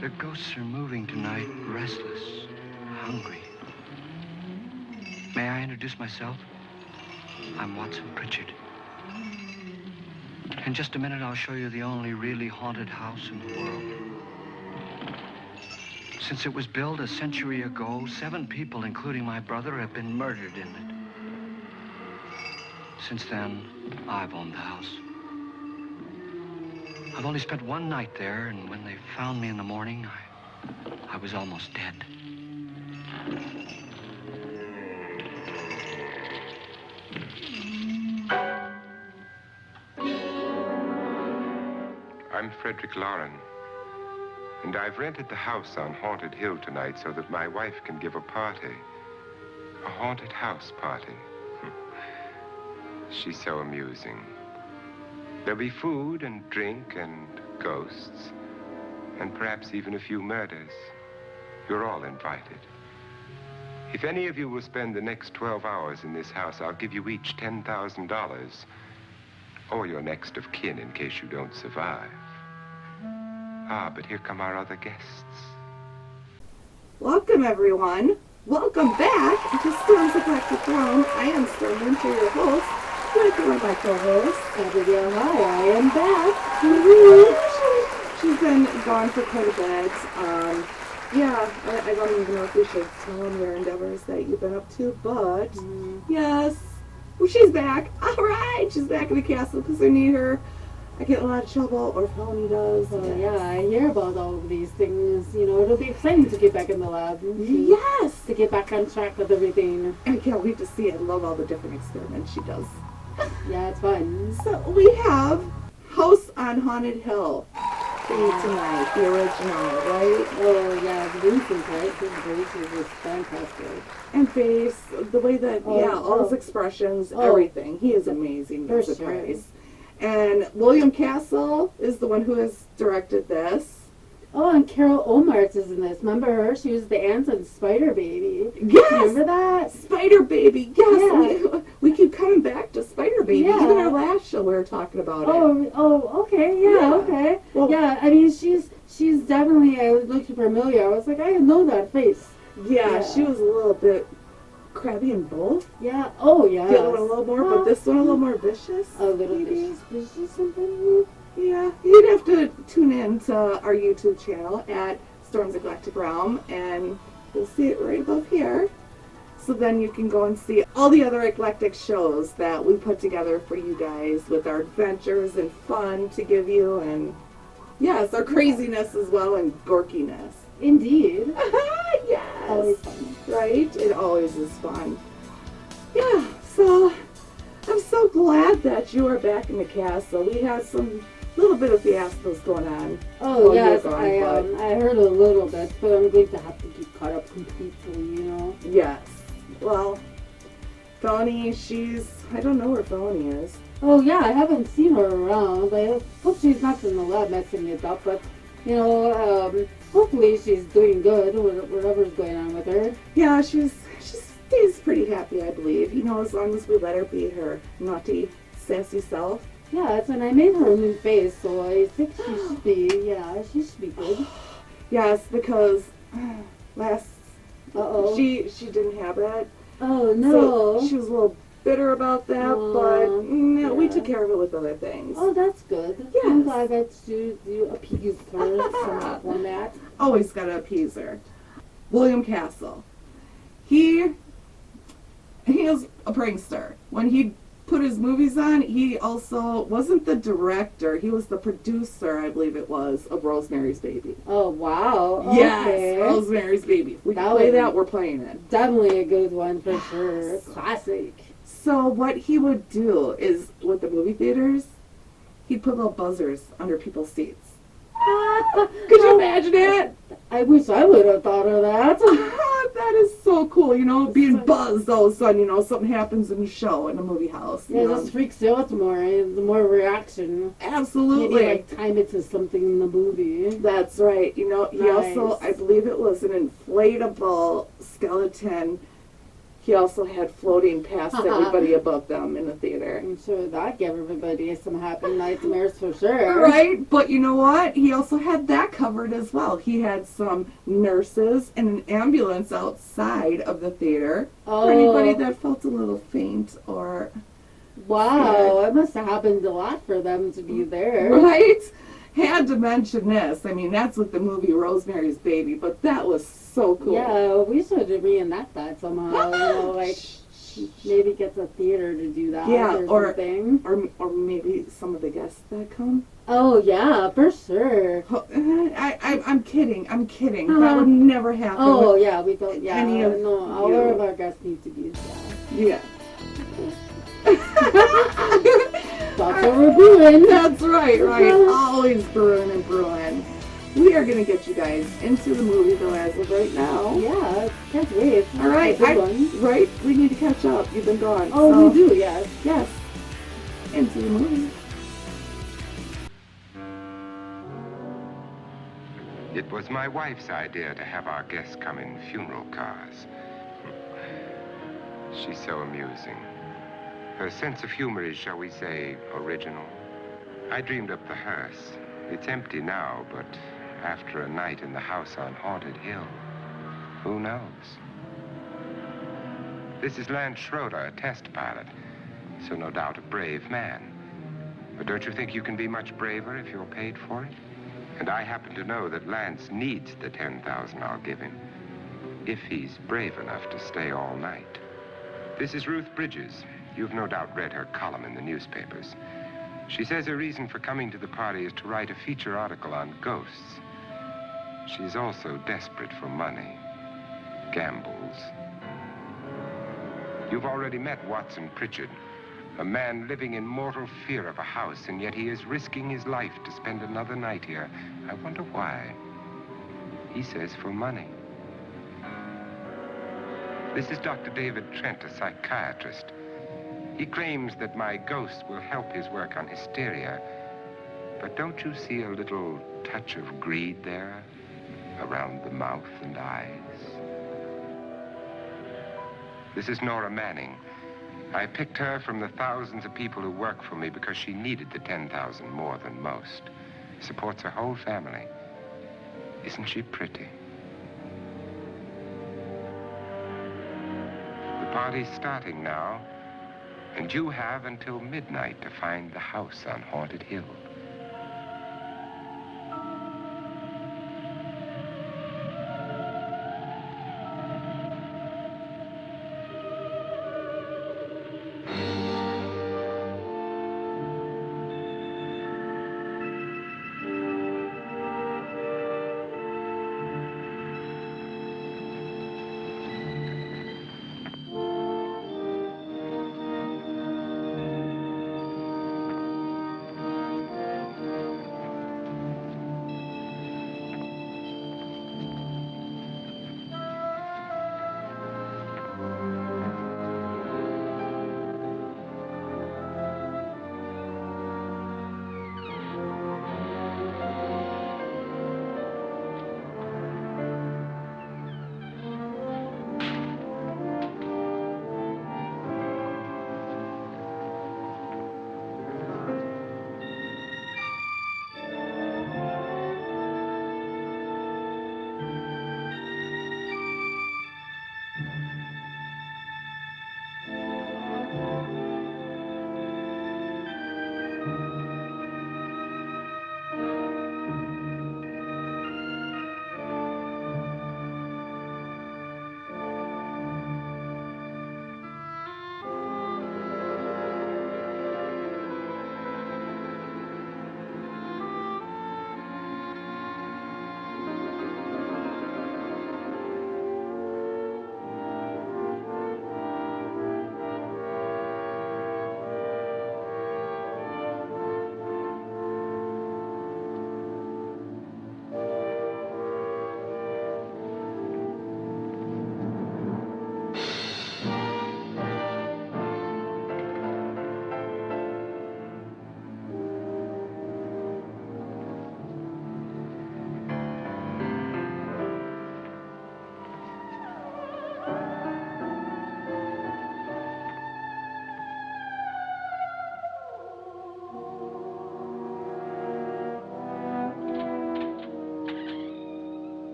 Their ghosts are moving tonight, restless, hungry. May I introduce myself? I'm Watson Pritchard. In just a minute, I'll show you the only really haunted house in the world. Since it was built a century ago, 7 people, including my brother, have been murdered in it. Since then, I've owned the house. I've only spent one night there, and when they found me in the morning, I was almost dead. I'm Frederick Loren, and I've rented the house on Haunted Hill tonight so that my wife can give a party. A haunted house party. She's so amusing. There'll be food and drink and ghosts, and perhaps even a few murders. You're all invited. If any of you will spend the next 12 hours in this house, I'll give you each $10,000, or your next of kin in case you don't survive. Ah, but here come our other guests. Welcome, everyone. Welcome back to Storm's Eclectic Realm. I am Storm Winter, your host. With my co-host, Abigail Hyde. I am back. She's been gone for quite a bit. I don't even know if we should tell them your endeavors that you've been up to, but yes, well, she's back. All right, she's back in the castle because I need her. I get in a lot of trouble, or Felony does. Yeah, I hear about all of these things. You know, it'll be exciting to get back in the lab. Yes! To get back on track with everything. I can't wait to see it. I love all the different experiments she does. Yeah, it's fun. So we have House on Haunted Hill for you tonight, the original, right? Oh, yeah, Vincent Price. His voice is fantastic. And face, the way that, all his expressions, everything. He is amazing, Vincent Price. And William Castle is the one who has directed this. Oh, and Carol Ohmart is in this. Remember her? She was the aunt in Spider Baby. Yes! Remember that? Spider Baby, yes! Yeah. We keep coming back to Spider Baby. Yeah. Even our last show we were talking about it. Oh, okay, yeah, okay. Well, yeah, I mean, she's definitely, I was looking familiar. I was like, I know that face. Yeah, she was a little bit crabby in both. Yeah, oh, yeah. The other one a little more, but this one a little more vicious. A little vicious something. Yeah, you'd have to tune in to our YouTube channel at Storm's Eclectic Realm, and you'll see it right above here. So then you can go and see all the other eclectic shows that we put together for you guys with our adventures and fun to give you, and yes, our craziness as well, and gorkiness. Indeed. Yes. Always fun. Right? It always is fun. Yeah, so I'm so glad that you are back in the castle. We had some little bit of fiascos going on. Oh, yes, I heard a little bit, but I'm going to have to get caught up completely, you know? Yes. Well, Felony, I don't know where Felony is. Oh, yeah, I haven't seen her around. I hope she's not in the lab messing it up, but, you know, hopefully she's doing good, whatever's going on with her. Yeah, she stays pretty happy, I believe. You know, as long as we let her be her naughty, sassy self. Yeah, and I made her a new face, so I think she should be good. Yes, because she didn't have it. Oh, no. So she was a little bitter about that, but no, we took care of it with other things. Oh, that's good. Yes. I'm glad that you appeased her somehow on that. Always gotta appease her. William Castle. He was a prankster. When he put his movies on, he also wasn't the director. He was the producer, I believe it was, of Rosemary's Baby. Oh, wow. Yes, Okay. Rosemary's Baby. If we play that, we're playing it. Definitely a good one for sure. Classic. So what he would do is, with the movie theaters, he'd put little buzzers under people's seats. Could you imagine it? I wish I would have thought of that. That is so cool, you know, being buzzed all of a sudden, you know, something happens in the show, in a movie house. Yeah, it just freaks you out more, the more reaction. Absolutely. Maybe, like, time it to something in the movie. That's right. You know, he also, I believe it was an inflatable skeleton he also had floating past everybody above them in the theater. I'm sure that gave everybody some happy nightmares for sure. Right, but you know what? He also had that covered as well. He had some nurses and an ambulance outside of the theater for anybody that felt a little faint or... Wow, it must have happened a lot for them to be there. Right? Had to mention this. I mean, that's with the movie Rosemary's Baby, but that was so cool. Yeah, we should reenact that somehow. You know, like maybe get the theater to do that or something. Or maybe some of the guests that come. Oh, yeah, for sure. I'm kidding. That would never happen. Oh, yeah, we don't. Yeah, all of our guests need to be there. Yeah. That's what we're doing. That's right. Always brewing and brewing. We are going to get you guys into the movie, though, as of right now. Yeah, can't wait. All right. Right? We need to catch up. You've been gone. Oh, so, we do, yes. Yes. Into the movie. It was my wife's idea to have our guests come in funeral cars. She's so amusing. Her sense of humor is, shall we say, original. I dreamed up the hearse. It's empty now, but after a night in the house on Haunted Hill, who knows? This is Lance Schroeder, a test pilot, so no doubt a brave man. But don't you think you can be much braver if you're paid for it? And I happen to know that Lance needs the $10,000 I'll give him, if he's brave enough to stay all night. This is Ruth Bridges. You've no doubt read her column in the newspapers. She says her reason for coming to the party is to write a feature article on ghosts. She's also desperate for money. Gambles. You've already met Watson Pritchard, a man living in mortal fear of a house, and yet he is risking his life to spend another night here. I wonder why. He says for money. This is Dr. David Trent, a psychiatrist. He claims that my ghost will help his work on hysteria. But don't you see a little touch of greed there, around the mouth and eyes? This is Nora Manning. I picked her from the thousands of people who work for me because she needed the $10,000 more than most. Supports her whole family. Isn't she pretty? The party's starting now, and you have until midnight to find the house on Haunted Hill.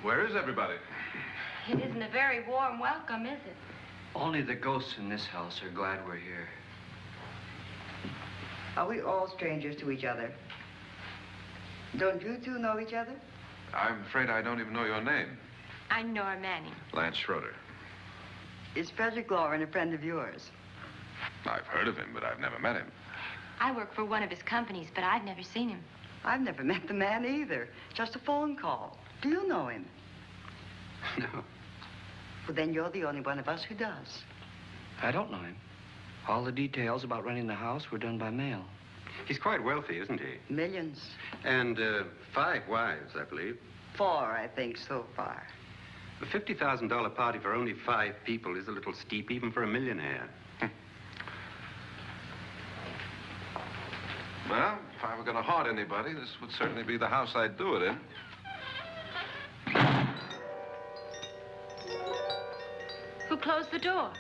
Where is everybody? It isn't a very warm welcome, is it? Only the ghosts in this house are glad we're here. Are we all strangers to each other? Don't you two know each other? I'm afraid I don't even know your name. I'm Nora Manning. Lance Schroeder. Is Frederick Loren a friend of yours? I've heard of him, but I've never met him. I work for one of his companies, but I've never seen him. I've never met the man either. Just a phone call. Do you know him? No, Well, then you're the only one of us who does. I don't know him. All the details about renting the house were done by mail. He's quite wealthy, isn't he? Millions. And 5 wives, I believe. 4, I think, so far. A $50,000 party for only 5 people is a little steep, even for a millionaire. Well, if I were going to haunt anybody, this would certainly be the house I'd do it in. Who closed the door?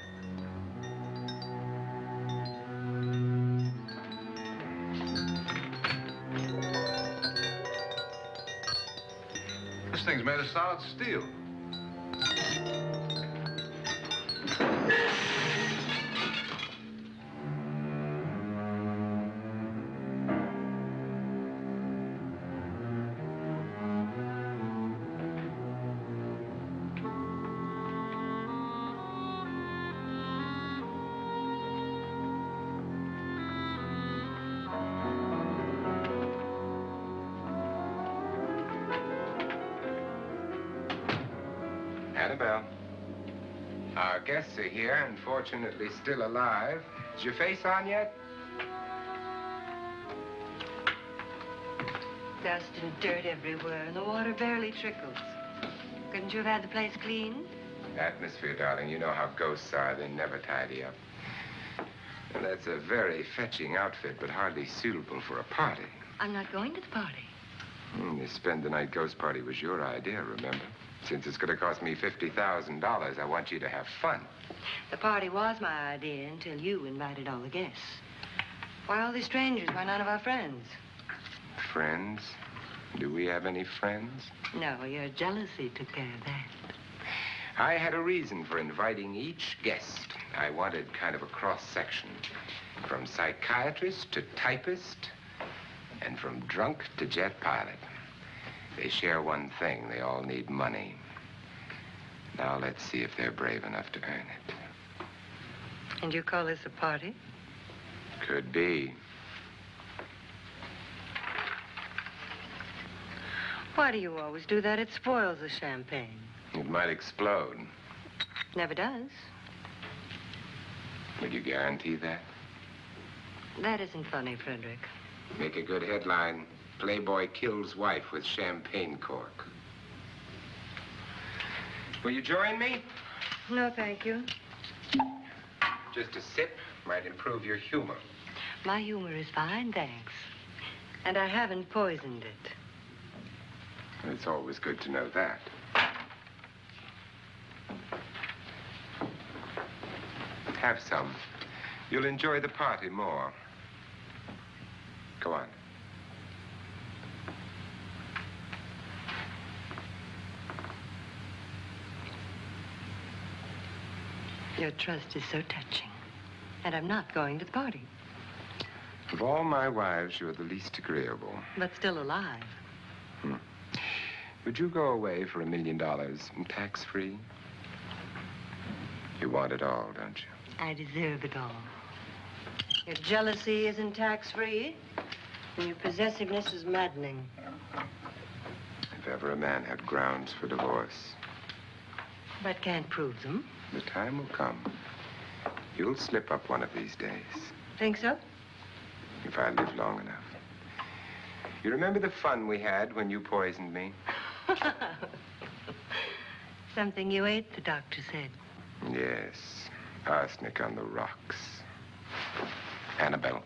This thing's made of solid steel. Annabelle, our guests are here, unfortunately still alive. Is your face on yet? Dust and dirt everywhere, and the water barely trickles. Couldn't you have had the place cleaned? Atmosphere, darling. You know how ghosts are. They never tidy up. And that's a very fetching outfit, but hardly suitable for a party. I'm not going to the party. The spend-the-night ghost party was your idea, remember? Since it's going to cost me $50,000, I want you to have fun. The party was my idea until you invited all the guests. Why all these strangers? Why none of our friends? Friends? Do we have any friends? No, your jealousy took care of that. I had a reason for inviting each guest. I wanted kind of a cross-section. From psychiatrist to typist, and from drunk to jet pilot. They share one thing. They all need money. Now let's see if they're brave enough to earn it. And you call this a party? Could be. Why do you always do that? It spoils the champagne. It might explode. Never does. Would you guarantee that? That isn't funny, Frederick. Make a good headline. Playboy kills wife with champagne cork. Will you join me? No, thank you. Just a sip might improve your humor. My humor is fine, thanks. And I haven't poisoned it. It's always good to know that. Have some. You'll enjoy the party more. Go on. Your trust is so touching. And I'm not going to the party. Of all my wives, you're the least agreeable. But still alive. Would you go away for $1 million tax-free? You want it all, don't you? I deserve it all. Your jealousy isn't tax-free, and your possessiveness is maddening. If ever a man had grounds for divorce, But can't prove them. the time will come. You'll slip up one of these days, Think so? if I live long enough. You remember the fun we had when you poisoned me? Something you ate, the doctor said. Yes, arsenic on the rocks. Annabelle,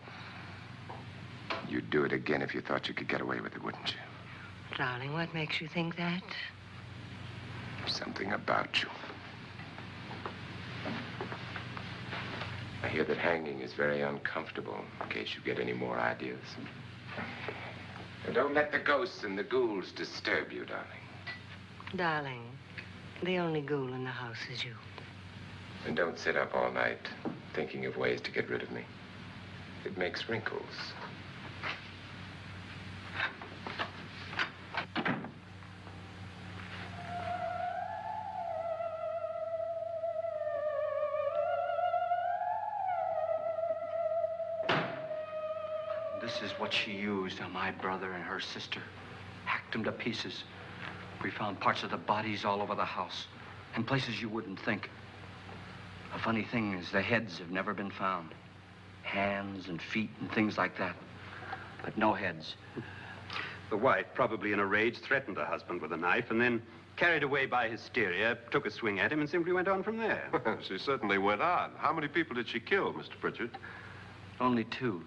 you'd do it again if you thought you could get away with it, wouldn't you? Darling, what makes you think that? Something about you. I hear that hanging is very uncomfortable, in case you get any more ideas. And don't let the ghosts and the ghouls disturb you, darling. Darling, the only ghoul in the house is you. And don't sit up all night thinking of ways to get rid of me. It makes wrinkles. This is what she used on my brother and her sister. Hacked them to pieces. We found parts of the bodies all over the house, in places you wouldn't think. The funny thing is the heads have never been found. Hands and feet and things like that. But no heads. The wife, probably in a rage, threatened her husband with a knife and then, carried away by hysteria, took a swing at him and simply went on from there. She certainly went on. How many people did she kill, Mr. Pritchard? Only two.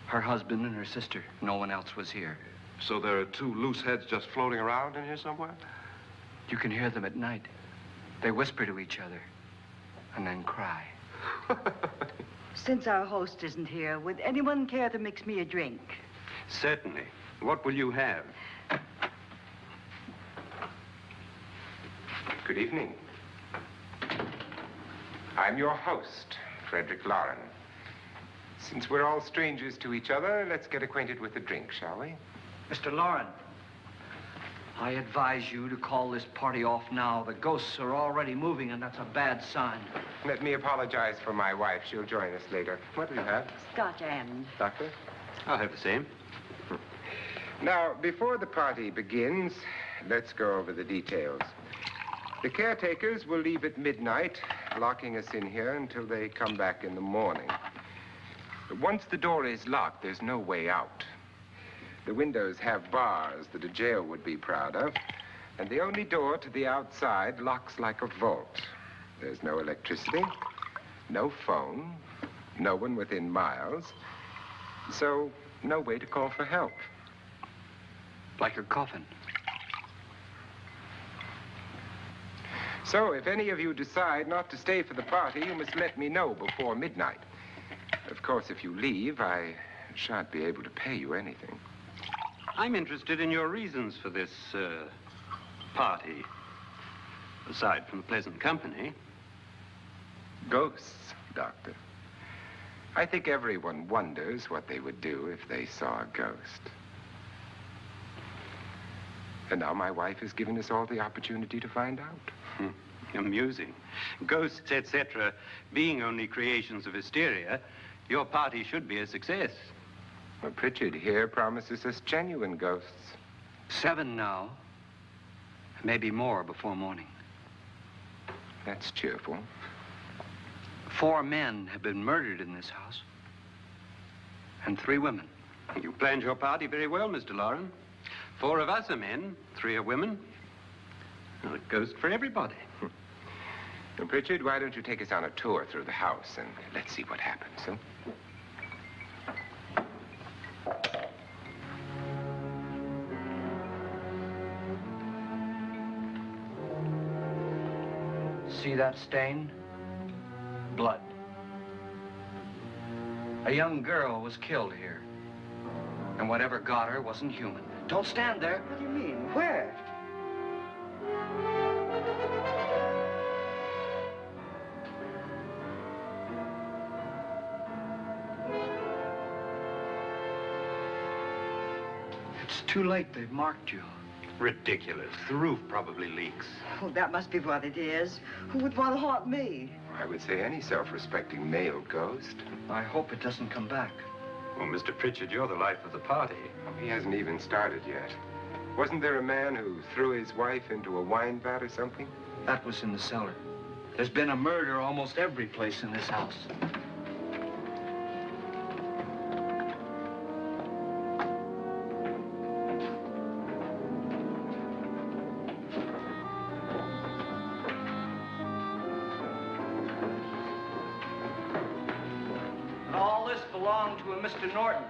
Her husband and her sister. No one else was here. So there are two loose heads just floating around in here somewhere? You can hear them at night. They whisper to each other and then cry. Since our host isn't here, would anyone care to mix me a drink? Certainly. What will you have? Good evening. I'm your host, Frederick Loren. Since we're all strangers to each other, let's get acquainted with a drink, shall we? Mr. Loren, I advise you to call this party off now. The ghosts are already moving, and that's a bad sign. Let me apologize for my wife. She'll join us later. What do you have? Scotch and. Doctor? I'll have the same. Now, before the party begins, let's go over the details. The caretakers will leave at midnight, locking us in here until they come back in the morning. Once the door is locked, there's no way out. The windows have bars that a jail would be proud of, and the only door to the outside locks like a vault. There's no electricity, no phone, no one within miles, so no way to call for help. Like a coffin. So if any of you decide not to stay for the party, you must let me know before midnight. Of course, if you leave, I shan't be able to pay you anything. I'm interested in your reasons for this, party. Aside from the pleasant company. Ghosts, Doctor. I think everyone wonders what they would do if they saw a ghost. And now my wife has given us all the opportunity to find out. Amusing. Ghosts, etc., being only creations of hysteria, your party should be a success. Well, Pritchard here promises us genuine ghosts. 7 now. Maybe more before morning. That's cheerful. 4 men have been murdered in this house. And 3 women. You planned your party very well, Mr. Loren. 4 of us are men, 3 are women. Well, a ghost for everybody. Well, Pritchard, why don't you take us on a tour through the house and let's see what happens, huh? See that stain? Blood. A young girl was killed here. And whatever got her wasn't human. Don't stand there. What do you mean? Where? It's too late. They've marked you. Ridiculous. The roof probably leaks. Oh, that must be what it is. Who would want to haunt me? I would say any self-respecting male ghost. I hope it doesn't come back. Well, Mr. Pritchard, you're the life of the party. He hasn't even started yet. Wasn't there a man who threw his wife into a wine vat or something? That was in the cellar. There's been a murder almost every place in this house. All this belonged to a Mr. Norton,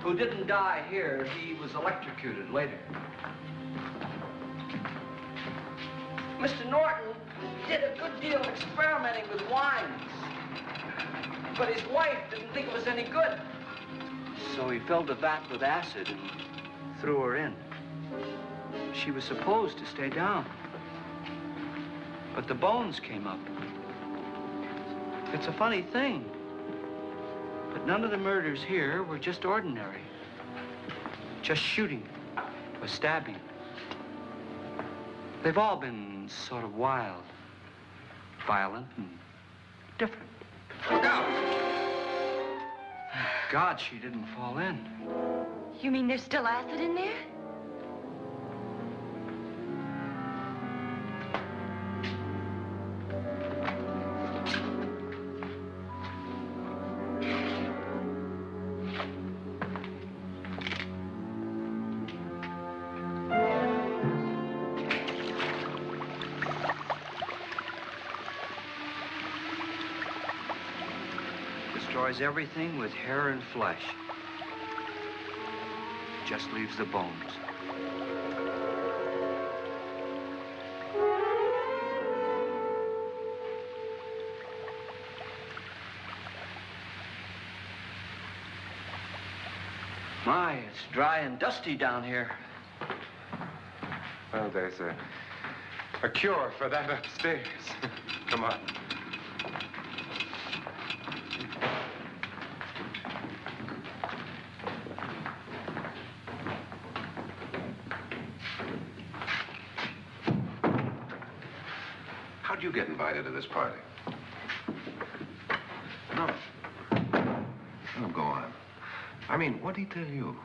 who didn't die here. He was electrocuted later. Mr. Norton did a good deal of experimenting with wines, but his wife didn't think it was any good. So he filled the vat with acid and threw her in. she was supposed to stay down. But the bones came up. It's a funny thing, but none of the murders here were just ordinary. Just shooting or stabbing. They've all been sort of wild, violent, and different. Look out! God, she didn't fall in. You mean there's still acid in there? Destroys everything with hair and flesh. Just leaves the bones. My, it's dry and dusty down here. Well, there's a cure for that upstairs. Come on. How'd you get invited to this party? No. Oh, go on. I mean, what'd he tell you?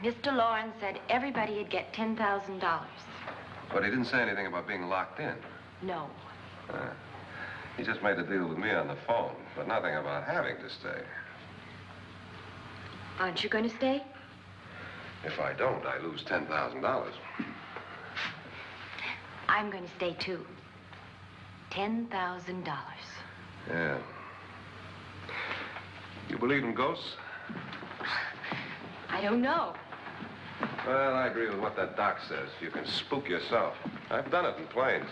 Mr. Loren said everybody'd get $10,000. But he didn't say anything about being locked in. No. He just made a deal with me on the phone, but nothing about having to stay. Aren't you going to stay? If I don't, I lose $10,000. I'm going to stay, too. $10,000. Yeah. You believe in ghosts? I don't know. Well, I agree with what that doc says. You can spook yourself. I've done it in planes.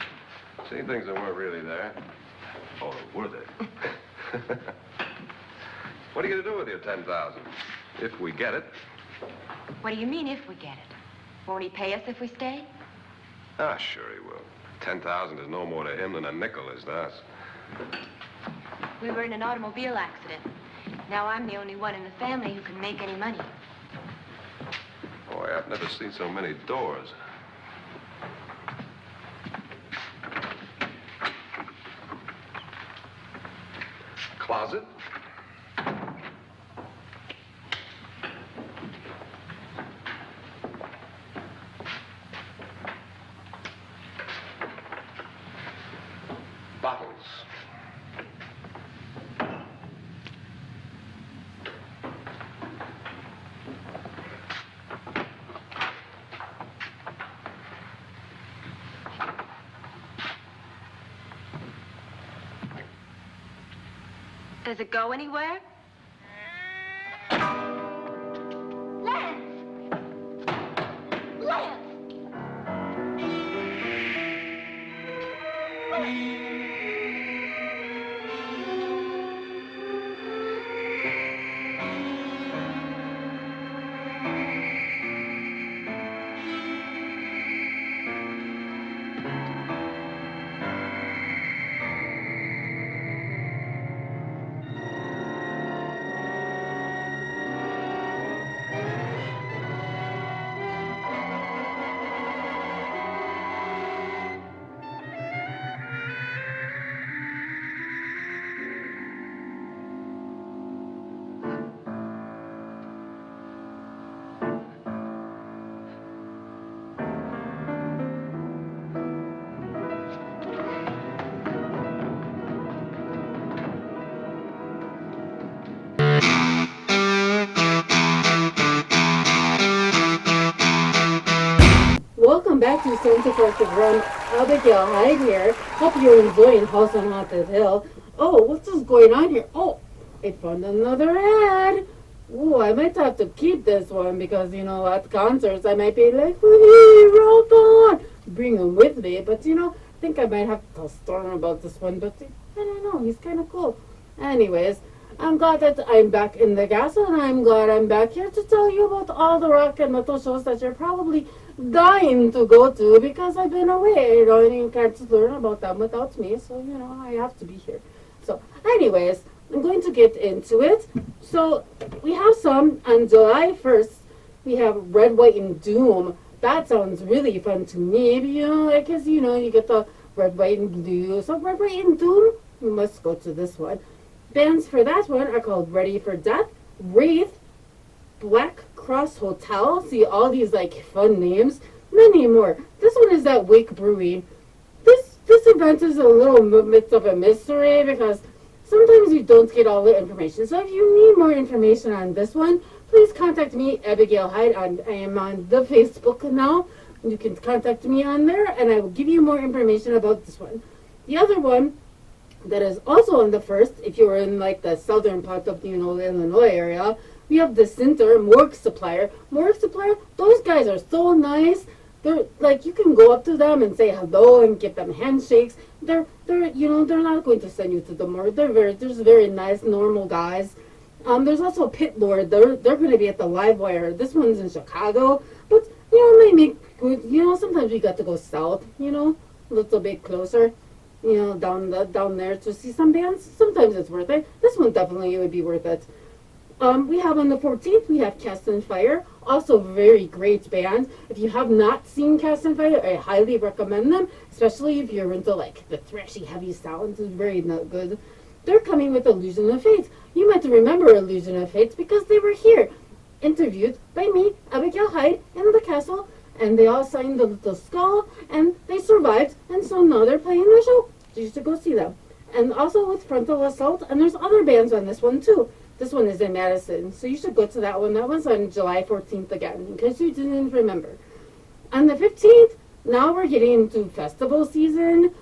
Seen things that weren't really there. Or were they? What are you going to do with your $10,000? If we get it. What do you mean, if we get it? Won't he pay us if we stay? Ah, sure he will. 10,000 is no more to him than a nickel is to us. We were in an automobile accident. Now I'm the only one in the family who can make any money. Boy, I've never seen so many doors. Closet. Bottles. Does it go anywhere? Lance! Lance! Welcome back to Eccentric Run. Abigail Hyde here. Hope you're enjoying House on Haunted Hill. Oh, what's just going on here? Oh, I found another ad. Oh, I might have to keep this one because, you know, at concerts I might be like, hey, Robb White, bring him with me. But, you know, I think I might have to tell Storm about this one. But I don't know, he's kind of cool. Anyways, I'm glad that I'm back in the castle, and I'm glad I'm back here to tell you about all the rock and metal shows that you're probably dying to go to because I've been away. And you can't learn about them without me, so, I have to be here. So, anyways, I'm going to get into it. So, we have some on July 1st. We have Red, White, and Doom. That sounds really fun to me, because, you get the Red, White, and Blue. So, Red, White, and Doom, we must go to this one. Bands for that one are called Ready for Death, Wraith, Black Cross Hotel. See, all these, fun names. Many more. This one is at Wake Brewing. This event is a little bit of a mystery because sometimes you don't get all the information. So if you need more information on this one, please contact me, Abigail Hyde. I am on the Facebook now. You can contact me on there, and I will give you more information about this one. The other one that is also on the 1st, if you're in the southern part of the Illinois area, we have the Center Morgue Supplier. Morgue Supplier, those guys are so nice. They're you can go up to them and say hello and give them handshakes. They're not going to send you to the morgue. They're very nice, normal guys. There's also Pit Lord. They're going to be at the Live Wire. This one's in Chicago, but maybe sometimes we got to go south. A little bit closer. Down there to see some bands. Sometimes it's worth it. This one definitely would be worth it. We have on the 14th, we have Cast and Fire. Also very great band. If you have not seen Cast and Fire, I highly recommend them, especially if you're into the thrashy, heavy sounds. It's very good. They're coming with Illusion of Fate. You might remember Illusion of Fate because they were here, interviewed by me, Abigail Hyde, in the castle, and they all signed the little skull, and they survived, and so now they're playing the show. You should go see them. And also with Frontal Assault, and there's other bands on this one too. This one is in Madison, so you should go to that one. That one's on July 14th again, in case you didn't remember. On the 15th, now we're getting into festival season.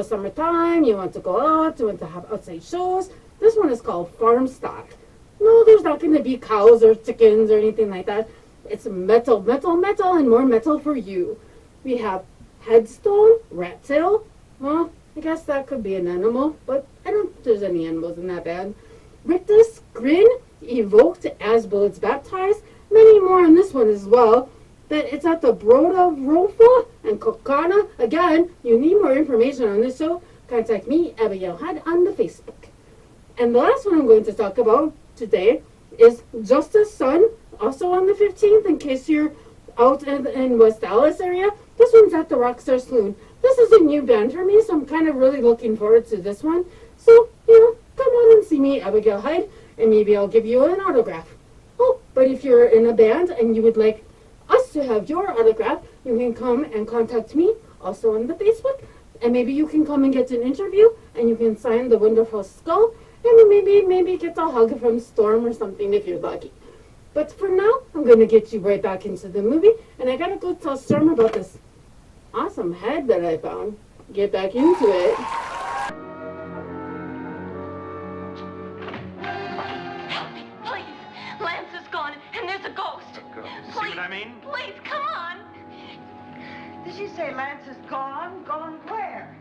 Summertime, you want to go out, you want to have outside shows. This one is called Farm Stock. No, there's not going to be cows or chickens or anything like that. It's metal, metal, metal, and more metal for you. We have Headstone, Rat Tail. Well, I guess that could be an animal, but I don't think there's any animals in that band. Rictus, Grin, Evoked, As Bullets Baptized, many more on this one as well. That it's at the Broda Rofa and Kokana. Again, you need more information on this show, contact me, Abigail Hyde, on the Facebook. And the last one I'm going to talk about today is Justice Sun, also on the 15th, in case you're out in West Dallas area. This one's at the Rockstar Saloon. This is a new band for me, so I'm kind of really looking forward to this one. So, come on and see me, Abigail Hyde, and maybe I'll give you an autograph. Oh, but if you're in a band and you would like us to have your autograph, you can come and contact me, also on the Facebook, and maybe you can come and get an interview, and you can sign the wonderful skull, and maybe get a hug from Storm or something if you're lucky. But for now, I'm going to get you right back into the movie, and I got to go tell Storm about this awesome head that I found. Get back into it. I mean? Please, come on. Did she say Lance is gone? Gone where?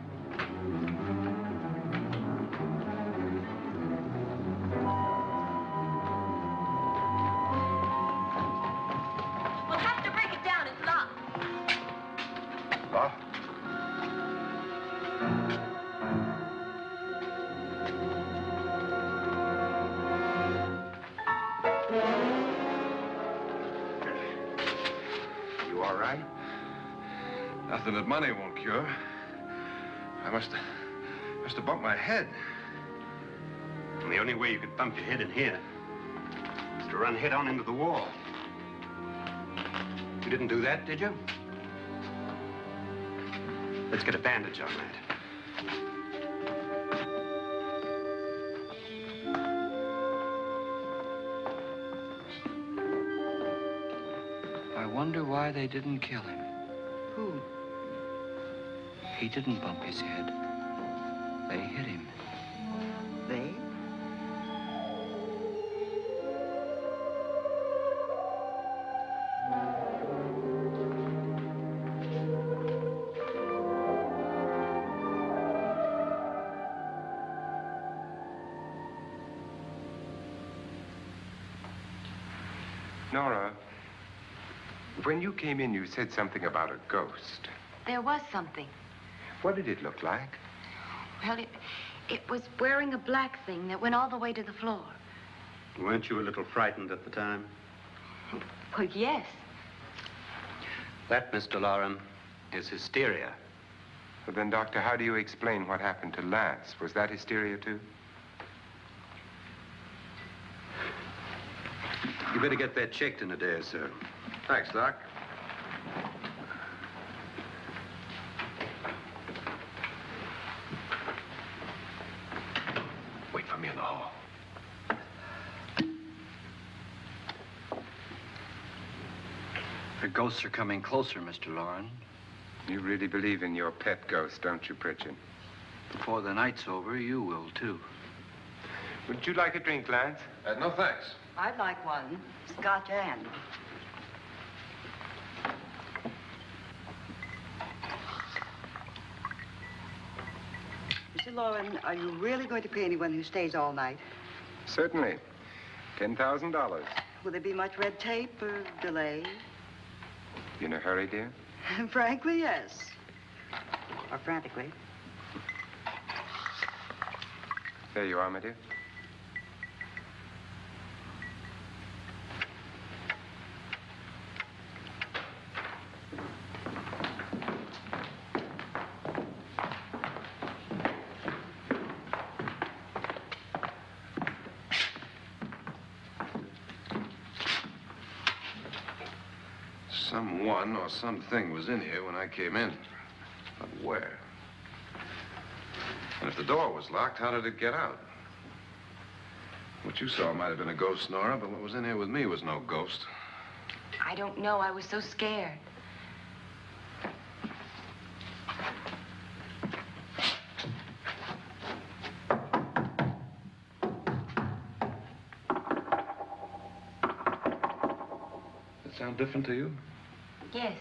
We'll have to break it down. It's locked. Locked? All right? Nothing that money won't cure. I must have bumped my head. And the only way you could bump your head in here is to run head on into the wall. You didn't do that, did you? Let's get a bandage on that. I wonder why they didn't kill him. Who? He didn't bump his head. They hit him. They? Nora, when you came in, you said something about a ghost. There was something. What did it look like? Well, it was wearing a black thing that went all the way to the floor. Weren't you a little frightened at the time? Well, yes. That, Mr. Loren, is hysteria. Well, then, Doctor, how do you explain what happened to Lance? Was that hysteria, too? You better get that checked in a day or so. Thanks, Doc. Wait for me in the hall. The ghosts are coming closer, Mr. Loren. You really believe in your pet ghost, don't you, Pritchard? Before the night's over, you will, too. Would you like a drink, Lance? No, thanks. I'd like one. Scotch and. Mr. Loren, are you really going to pay anyone who stays all night? Certainly. $10,000. Will there be much red tape or delay? You in a hurry, dear? Frankly, yes. Or frantically. There you are, my dear. Someone or something was in here when I came in. But where? And if the door was locked, how did it get out? What you saw might have been a ghost, Nora, but what was in here with me was no ghost. I don't know. I was so scared. Does it sound different to you? Yes.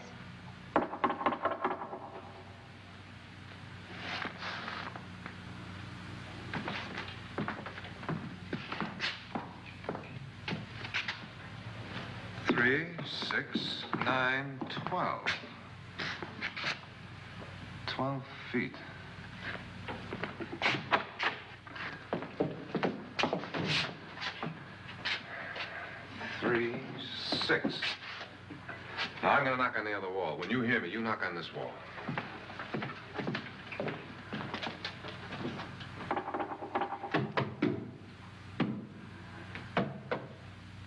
Three, 6, 9, 12. 12 feet. Three, 6. Now, I'm going to knock on the other wall. When you hear me, you knock on this wall.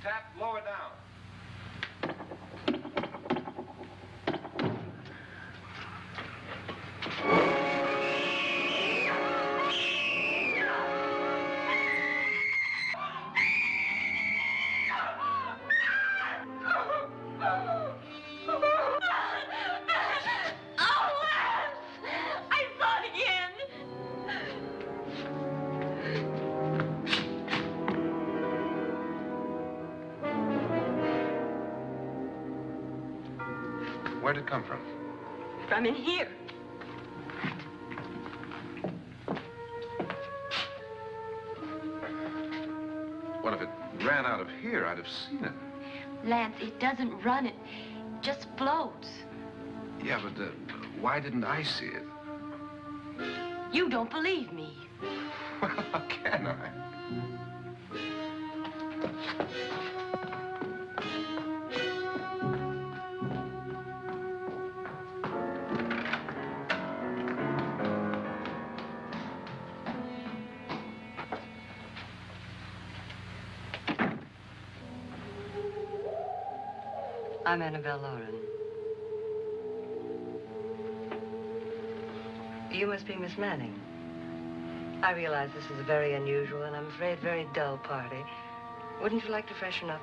Tap lower down. Where'd it come from? From in here. What if it ran out of here? I'd have seen it. Lance, it doesn't run. It just floats. Yeah, but why didn't I see it? You don't believe me. Well, how can I? I'm Annabelle Loren. You must be Miss Manning. I realize this is a very unusual and I'm afraid very dull party. Wouldn't you like to freshen up?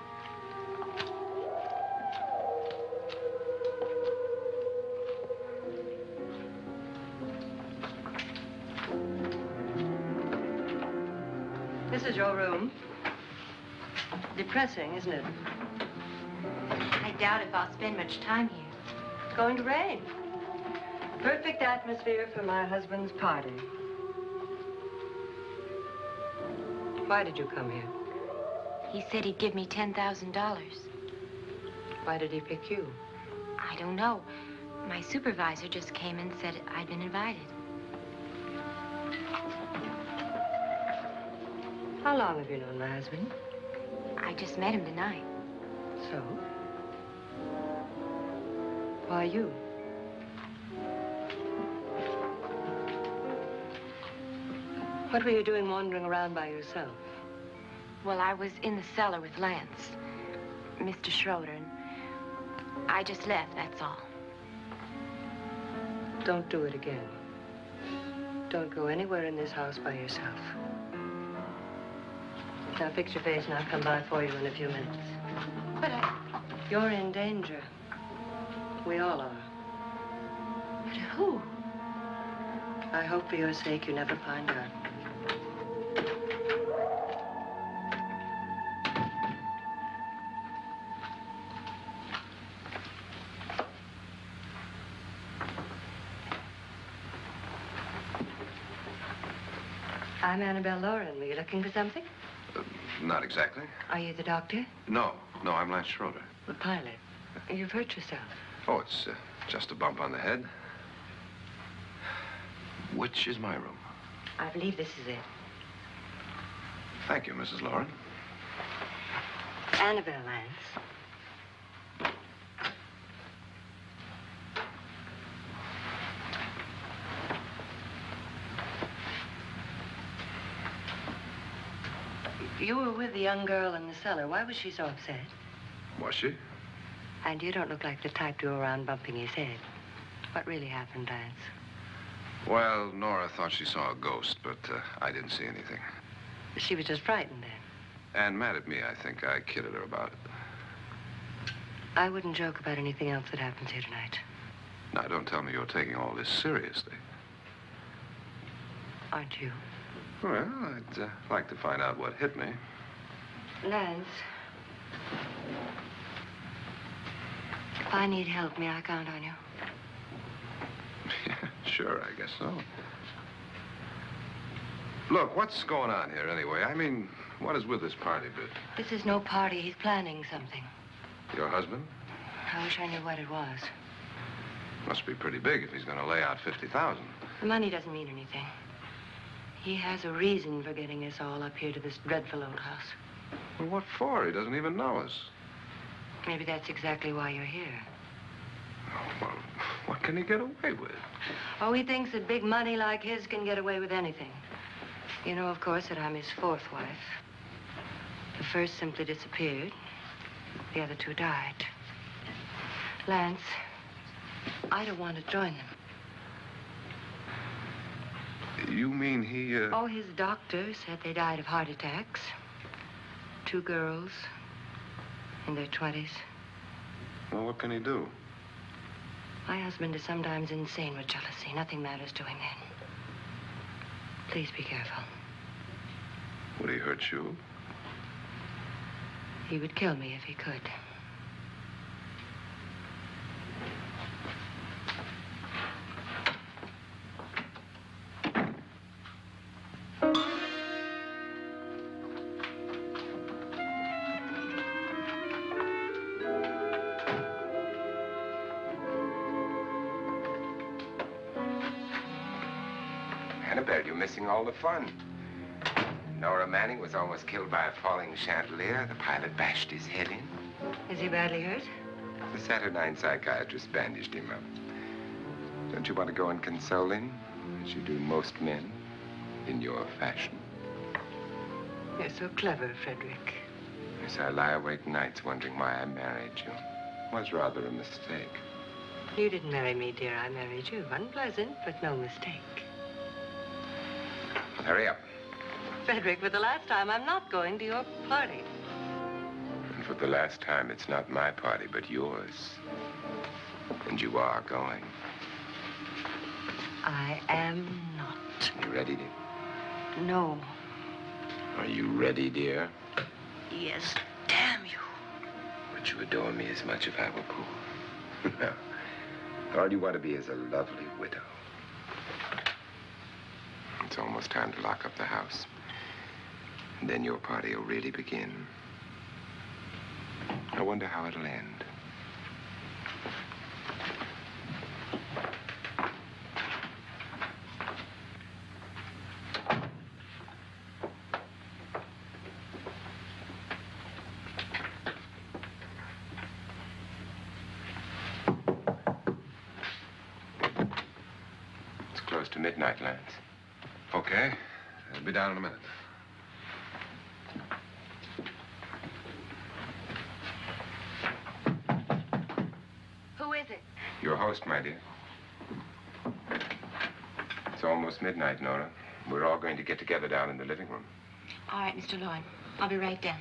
This is your room. Depressing, isn't it? I doubt if I'll spend much time here. It's going to rain. Perfect atmosphere for my husband's party. Why did you come here? He said he'd give me $10,000. Why did he pick you? I don't know. My supervisor just came and said I'd been invited. How long have you known my husband? I just met him tonight. So? Why you? What were you doing wandering around by yourself? Well, I was in the cellar with Lance, Mr. Schroeder, and I just left, that's all. Don't do it again. Don't go anywhere in this house by yourself. Now fix your face and I'll come by for you in a few minutes. But You're in danger. We all are. But who? I hope for your sake you never find out. I'm Annabelle Loren. Were you looking for something? Not exactly. Are you the doctor? No, I'm Lance Schroeder. The pilot. You've hurt yourself. Oh, it's just a bump on the head. Which is my room? I believe this is it. Thank you, Mrs. Loren. Annabelle, Lance. You were with the young girl in the cellar. Why was she so upset? Was she? And you don't look like the type to go around bumping his head. What really happened, Lance? Well, Nora thought she saw a ghost, but I didn't see anything. She was just frightened then. And mad at me, I think. I kidded her about it. I wouldn't joke about anything else that happens here tonight. Now, don't tell me you're taking all this seriously. Aren't you? Well, I'd like to find out what hit me. Lance. If I need help, may I count on you? Yeah, sure, I guess so. Look, what's going on here anyway? I mean, what is with this party bit? This is no party. He's planning something. Your husband? I wish I knew what it was. Must be pretty big if he's going to lay out 50,000. The money doesn't mean anything. He has a reason for getting us all up here to this dreadful old house. Well, what for? He doesn't even know us. Maybe that's exactly why you're here. Oh, well, what can he get away with? Oh, he thinks that big money like his can get away with anything. You know, of course, that I'm his fourth wife. The first simply disappeared. The other two died. Lance, I don't want to join them. You mean he, Oh, his doctor said they died of heart attacks. 2 girls in their 20s. Well, what can he do? My husband is sometimes insane with jealousy. Nothing matters to him then. Please be careful. Would he hurt you? He would kill me if he could. Annabelle, you're missing all the fun. Nora Manning was almost killed by a falling chandelier. The pilot bashed his head in. Is he badly hurt? The Saturnine psychiatrist bandaged him up. Don't you want to go and console him, as you do most men, in your fashion? You're so clever, Frederick. Yes, I lie awake nights wondering why I married you. It was rather a mistake. You didn't marry me, dear. I married you. Unpleasant, but no mistake. Hurry up. Frederick, for the last time, I'm not going to your party. And for the last time, it's not my party, but yours. And you are going. I am not. You ready, dear? No. Are you ready, dear? Yes, damn you. Would you adore me as much if I were poor? No. All you want to be is a lovely widow. It's almost time to lock up the house. And then your party will really begin. I wonder how it'll end. midnight, Lance. Okay. I'll be down in a minute. Who is it? Your host, my dear. It's almost midnight, Nora. We're all going to get together down in the living room. All right, Mr. Loren. I'll be right down.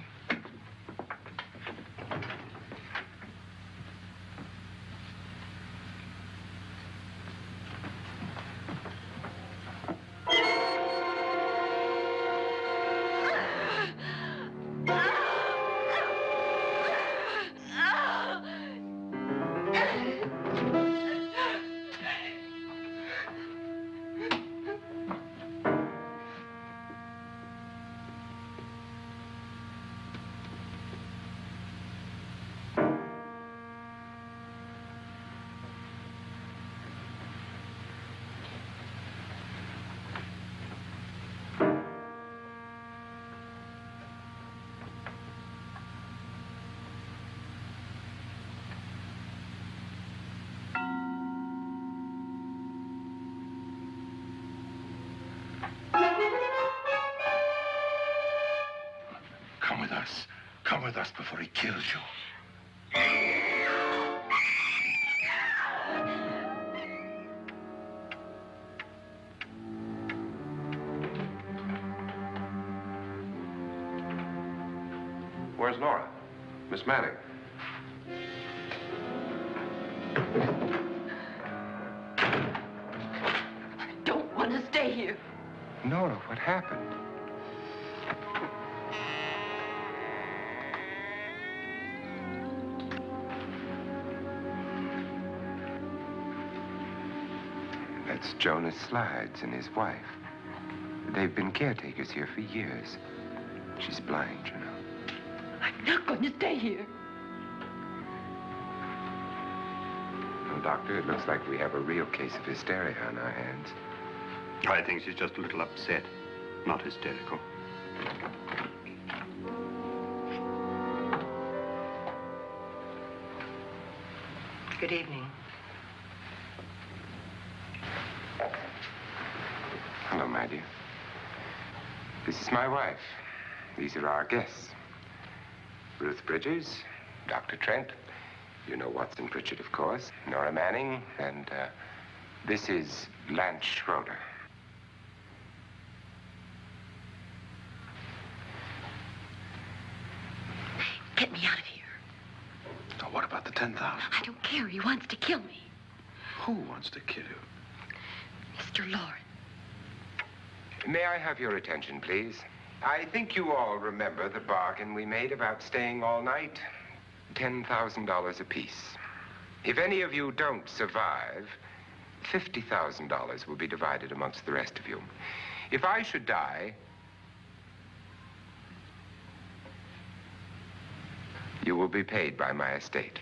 Come with us. Come with us before he kills you. Where's Nora? Miss Manning. I don't want to stay here. Nora, what happened? That's Jonas Slides and his wife. They've been caretakers here for years. She's blind, you know. I'm not going to stay here. Well, Doctor, it looks like we have a real case of hysteria on our hands. I think she's just a little upset, not hysterical. Good evening. Hello, my dear. This is my wife. These are our guests. Ruth Bridges, Dr. Trent. You know Watson Pritchard, of course. Nora Manning, and this is Lance Schroeder. Get me out of here. Now, what about the 10,000? I don't care. He wants to kill me. Who wants to kill you? Mr. Loren. May I have your attention, please? I think you all remember the bargain we made about staying all night. $10,000 apiece. If any of you don't survive, $50,000 will be divided amongst the rest of you. If I should die, you will be paid by my estate.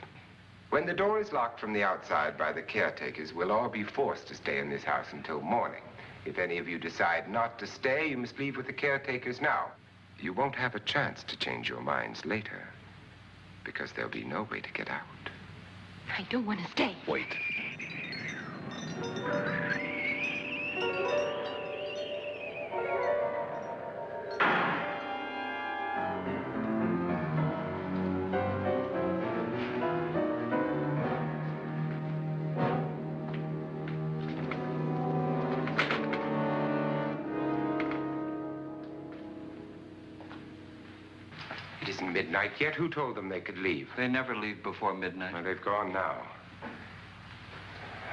When the door is locked from the outside by the caretakers, we'll all be forced to stay in this house until morning. If any of you decide not to stay, you must leave with the caretakers now. You won't have a chance to change your minds later, because there'll be no way to get out. I don't want to stay. Wait. It isn't midnight yet. Who told them they could leave? They never leave before midnight. Well, they've gone now.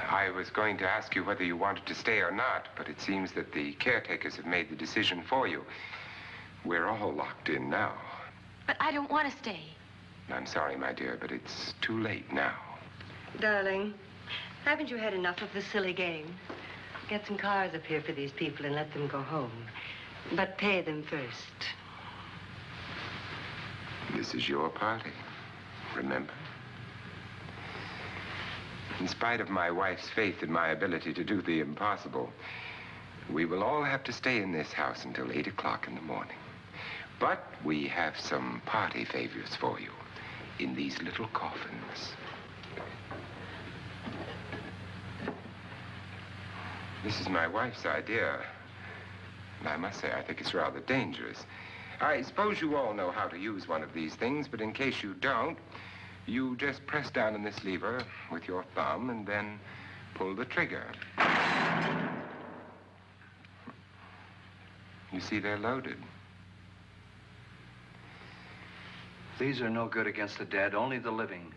I was going to ask you whether you wanted to stay or not, but it seems that the caretakers have made the decision for you. We're all locked in now. But I don't want to stay. I'm sorry, my dear, but it's too late now. Darling, haven't you had enough of the silly game? Get some cars up here for these people and let them go home. But pay them first. This is your party, remember? In spite of my wife's faith in my ability to do the impossible, we will all have to stay in this house until 8 o'clock in the morning. But we have some party favors for you in these little coffins. This is my wife's idea. And I must say, I think it's rather dangerous. I suppose you all know how to use one of these things, but in case you don't, you just press down on this lever with your thumb and then pull the trigger. You see, they're loaded. These are no good against the dead, only the living.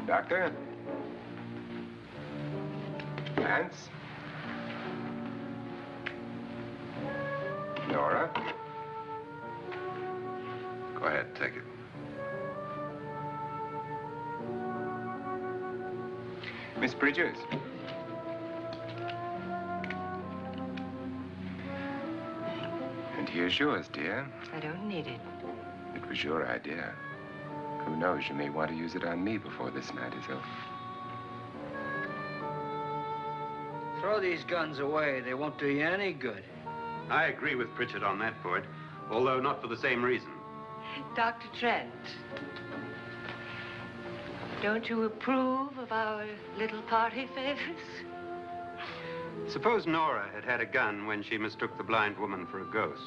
Doctor? Lance? Nora? Go ahead, take it. Miss Bridges? And here's yours, dear. I don't need it. It was your idea. Who knows, you may want to use it on me before this night is over. Throw these guns away. They won't do you any good. I agree with Pritchard on that point, although not for the same reason. Dr. Trent, don't you approve of our little party favors? Suppose Nora had had a gun when she mistook the blind woman for a ghost.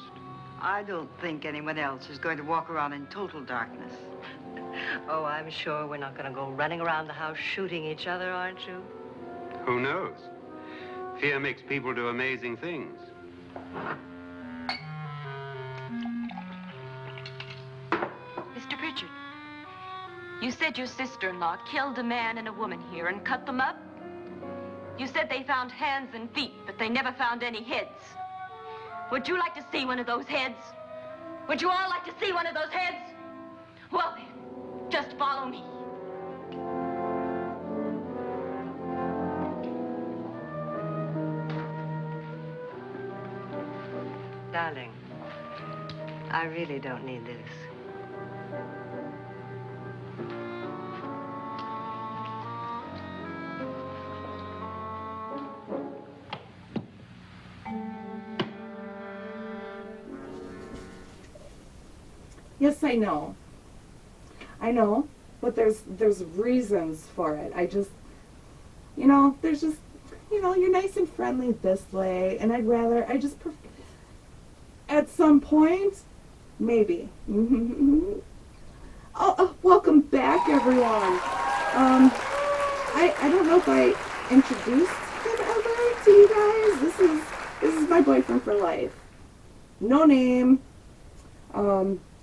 I don't think anyone else is going to walk around in total darkness. Oh, I'm sure we're not going to go running around the house shooting each other, aren't you? Who knows? Fear makes people do amazing things. Mr. Pritchard, you said your sister-in-law killed a man and a woman here and cut them up? You said they found hands and feet, but they never found any heads. Would you like to see one of those heads? Would you all like to see one of those heads? Well, then, just follow me. Darling, I really don't need this. Yes, I know. I know, but there's reasons for it. I just, there's just, you're nice and friendly this way, and at some point, maybe. Oh, welcome back, everyone. I don't know if I introduced him ever to you guys. This is my boyfriend for life. No name.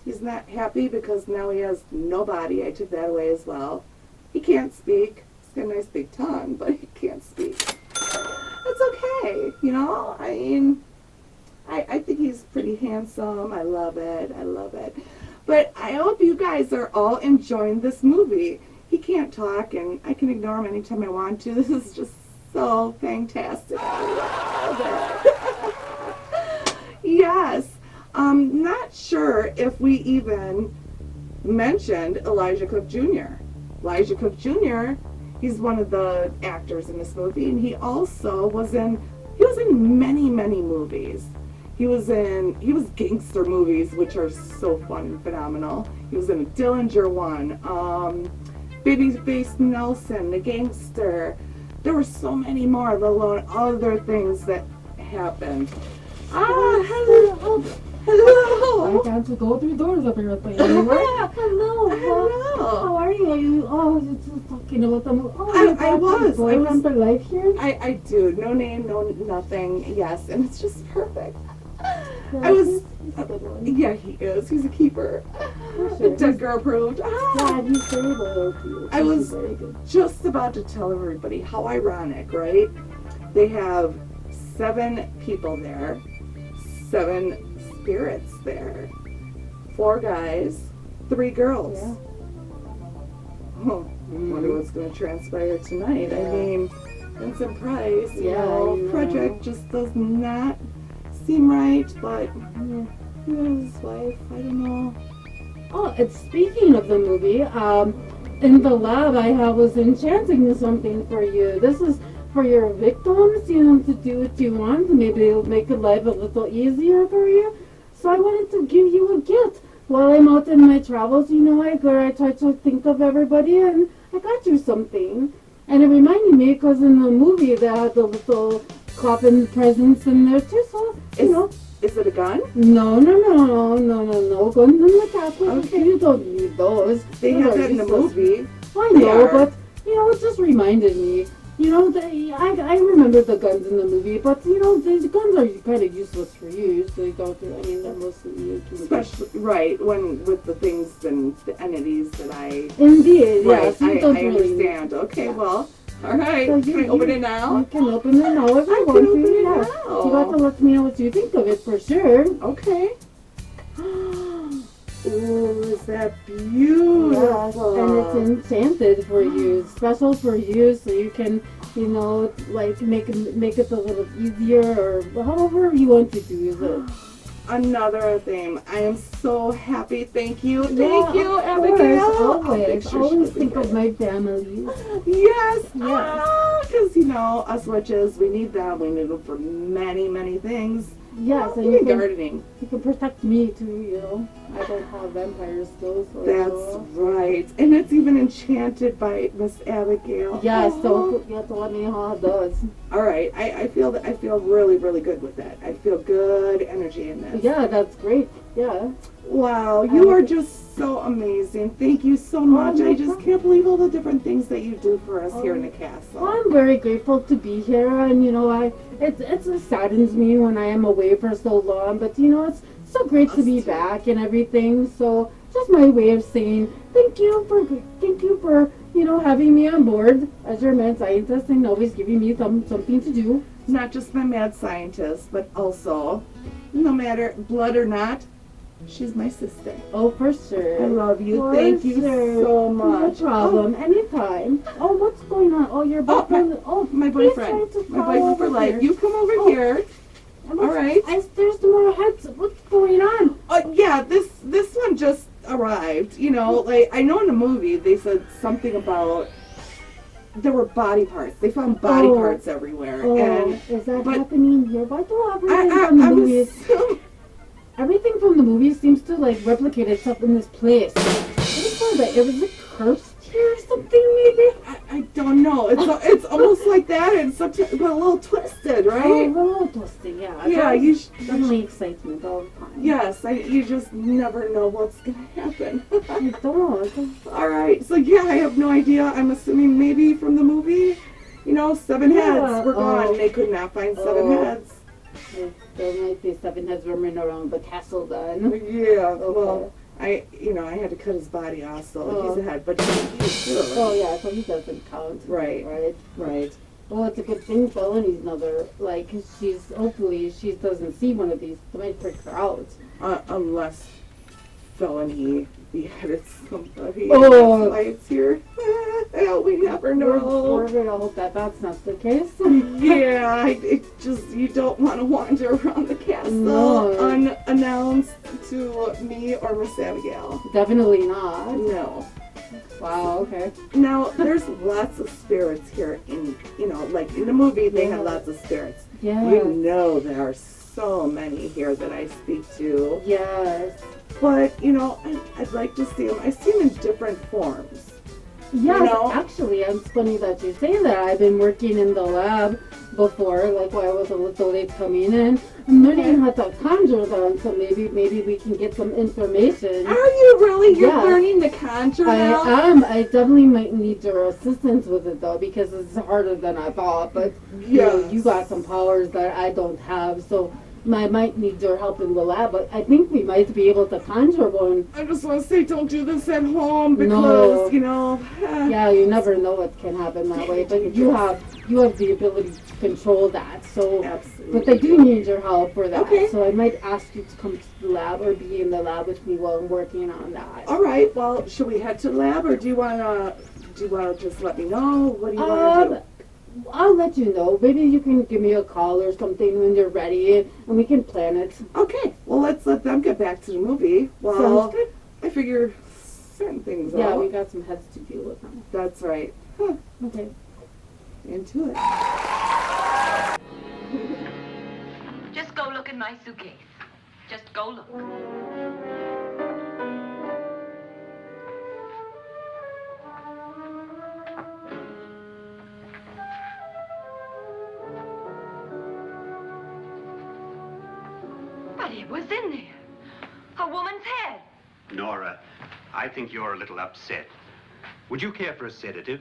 He's not happy because now he has no body. I took that away as well. He can't speak. He's got a nice big tongue, but he can't speak. It's okay, I mean, I think he's pretty handsome. I love it. But I hope you guys are all enjoying this movie. He can't talk, and I can ignore him anytime I want to. This is just so fantastic. I love it. Yes. I'm not sure if we even mentioned Elijah Cook Jr. Elijah Cook Jr., he's one of the actors in this movie, and he also was in many, many movies. He was gangster movies, which are so fun and phenomenal. He was in a Dillinger one, Babyface Nelson, The Gangster. There were so many more, let alone other things that happened. Hello. I got to go through doors apparently. Hello. How are you? You're just talking about them. I was. Boyfriend for life here? I do. No name, no nothing. Yes, and it's just perfect. Yeah, he is. He's a keeper. Sure. Dead girl approved. Yeah, he's very loyal to you. I was just about to tell everybody how ironic, right? They have 7 people there, 7 spirits there, 4 guys, 3 girls. Yeah. Wonder what's going to transpire tonight. Yeah. I mean, Vincent Price, Yeah, project just does not seem right, but his wife, I don't know. Oh, it's speaking of the movie, in the lab I was enchanting something for you. This is for your victims, to do what you want. Maybe it'll make your life a little easier for you. So I wanted to give you a gift. While I'm out in my travels, I try to think of everybody, and I got you something. And it reminded me, because in the movie they had the little coffin presents in there too, so, you know. Is it a gun? No. Guns in the castle. Okay. You don't need those. They have that in the movie. I know, but, you know, it just reminded me. You know, I remember the guns in the movie, but, you know, the guns are kind of useless for use. They don't, I mean, they're mostly used. Especially, right, when with the things and the entities that I... Indeed, right, yes. I really understand. Okay, well, all right. So can I open it now? You can open it now if you want to. Yeah. You have to let me know what you think of it for sure. Okay. Oh, is that beautiful? Yes, and it's enchanted for you, special for you, so you can, you know, like make it a little easier, or however you want to do it. Another thing. I am so happy. Thank you. Yeah, Thank you, Abigail. Always think of my family. Yes. Because, you know, us witches, we need them. We need them for many, many things. Yes, and even gardening. You can protect me too, you know. I don't have vampires still. So that's right. And it's even enchanted by Miss Abigail. Yes, so you have to let me know how it does. All right. I feel really, really good with that. I feel good energy in this. Yeah, that's great. Yeah. Wow, you are just so amazing. Thank you so much. I just can't believe all the different things that you do for us here in the castle. Well, I'm very grateful to be here, and you know, it saddens me when I am away for so long, but you know, it's so great to be back and everything. So just my way of saying thank you for you know, having me on board as your mad scientist and always giving me something to do. Not just my mad scientist, but also, no matter blood or not, she's my sister. Oh, for sure. I love you. Thank you so much. No problem. Anytime. Oh, what's going on? Oh, your boyfriend. My boyfriend. My boyfriend for life. You come over here. All right. There's more heads. What's going on? Yeah, this one just arrived. You know, like, I know in the movie they said something about there were body parts. They found body parts everywhere. And is that happening here? Why do everything from the movies? Everything from the movies seems to like replicate itself in this place. It was like cursed here or something, maybe. I don't know. It's almost like that, and but a little twisted, right? Oh, a little twisted, yeah. Yeah, you definitely excites me all the time. Yes, you just never know what's gonna happen. You don't. All right, so yeah, I have no idea. I'm assuming maybe from the movie, you know, 7 heads were gone. They could not find 7 heads. There might be 7 heads roaming around the castle then. Yeah, well, I had to cut his body off, so he's a head, but he's good. Oh yeah, so he doesn't count. Right. Well, it's a good thing Felony's mother, like, hopefully she doesn't see one of these. It might freak her out. Unless Felony beheaded somebody. Oh. That's why it's here. We never know. We're gonna hope that that's not the case. Yeah, you don't want to wander around the castle unannounced to me or Miss Abigail. Definitely not. No. Wow, okay. Now, there's lots of spirits here like in the movie, they have lots of spirits. Yeah. You know there are so many here that I speak to. Yes. But, I'd like to see them. I see them in different forms. Yes, actually, it's funny that you say that. I've been working in the lab before, like while I was a little late coming in. I'm learning how to conjure them, so maybe we can get some information. Are you really? You're learning to conjure now? I am. I definitely might need your assistance with it, though, because it's harder than I thought. But you got some powers that I don't have, so I might need your help in the lab, but I think we might be able to conjure one. I just want to say, don't do this at home because, Yeah, you never know what can happen that way, but you have the ability to control that, so... Absolutely. But I do need your help for that, okay. So I might ask you to come to the lab or be in the lab with me while I'm working on that. All right, well, should we head to the lab, or do you want to just let me know? What do you want to do? I'll let you know. Maybe you can give me a call or something when you're ready, and we can plan it. Okay. Well, let's let them get back to the movie. Well, sounds good. I figure certain things out. Yeah, we got some heads to deal with now. That's right. Huh. Okay. Into it. Just go look in my suitcase. Just go look. But it was in there. A woman's head. Nora, I think you're a little upset. Would you care for a sedative?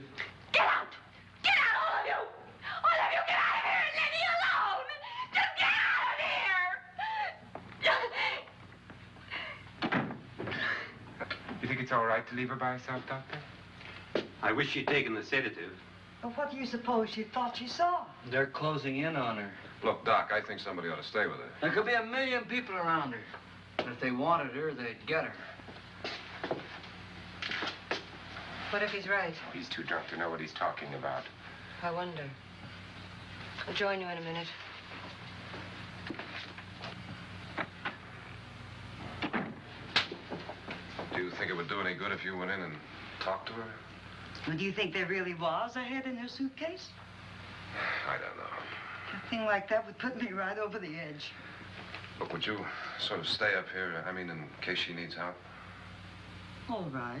Get out! Get out, all of you! All of you, get out of here and leave me alone! Just get out of here! You think it's all right to leave her by herself, Doctor? I wish she'd taken the sedative. Well, what do you suppose she thought she saw? They're closing in on her. Look, Doc, I think somebody ought to stay with her. There could be 1 million people around her. And if they wanted her, they'd get her. What if he's right? He's too drunk to know what he's talking about. I wonder. I'll join you in a minute. Do you think it would do any good if you went in and talked to her? Well, do you think there really was a head in her suitcase? I don't know. A thing like that would put me right over the edge. Look, would you sort of stay up here, I mean, in case she needs help? All right.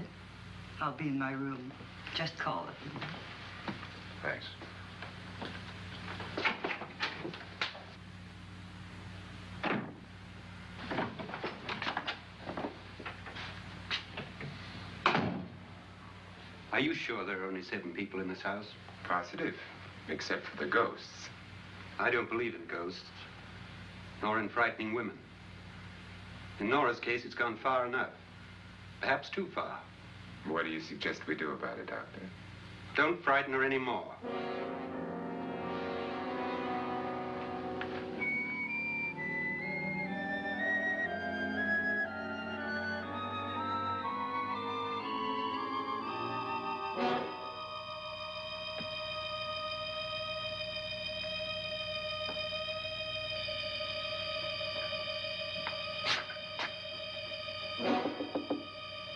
I'll be in my room. Just call it. Thanks. Are you sure there are only 7 people in this house? Positive, except for the ghosts. I don't believe in ghosts, nor in frightening women. In Nora's case, it's gone far enough. Perhaps too far. What do you suggest we do about it, Doctor? Don't frighten her anymore.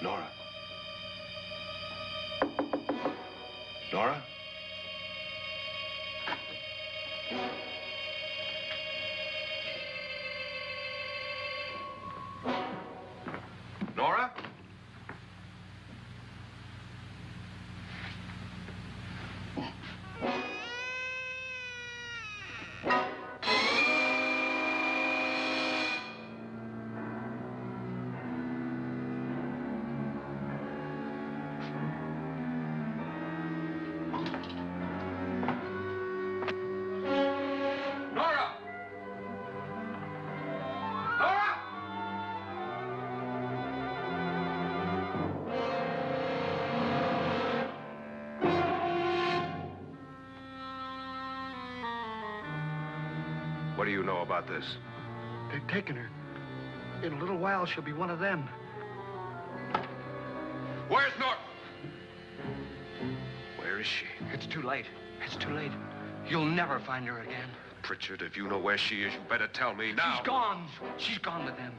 Nora? Nora? Nora? What do you know about this? They've taken her. In a little while, she'll be one of them. Where's Nora? Where is she? It's too late. It's too late. You'll never find her again. Pritchard, if you know where she is, you better tell me now. She's gone. She's gone with them.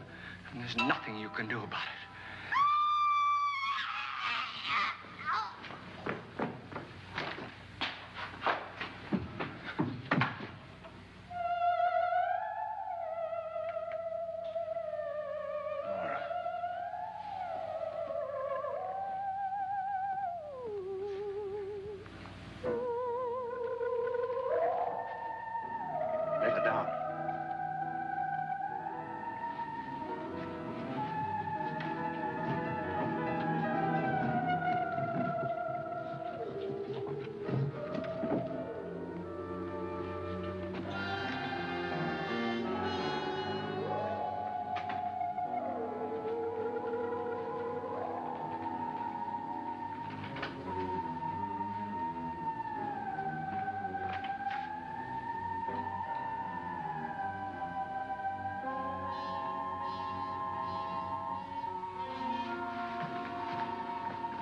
And there's nothing you can do about it. Let her down.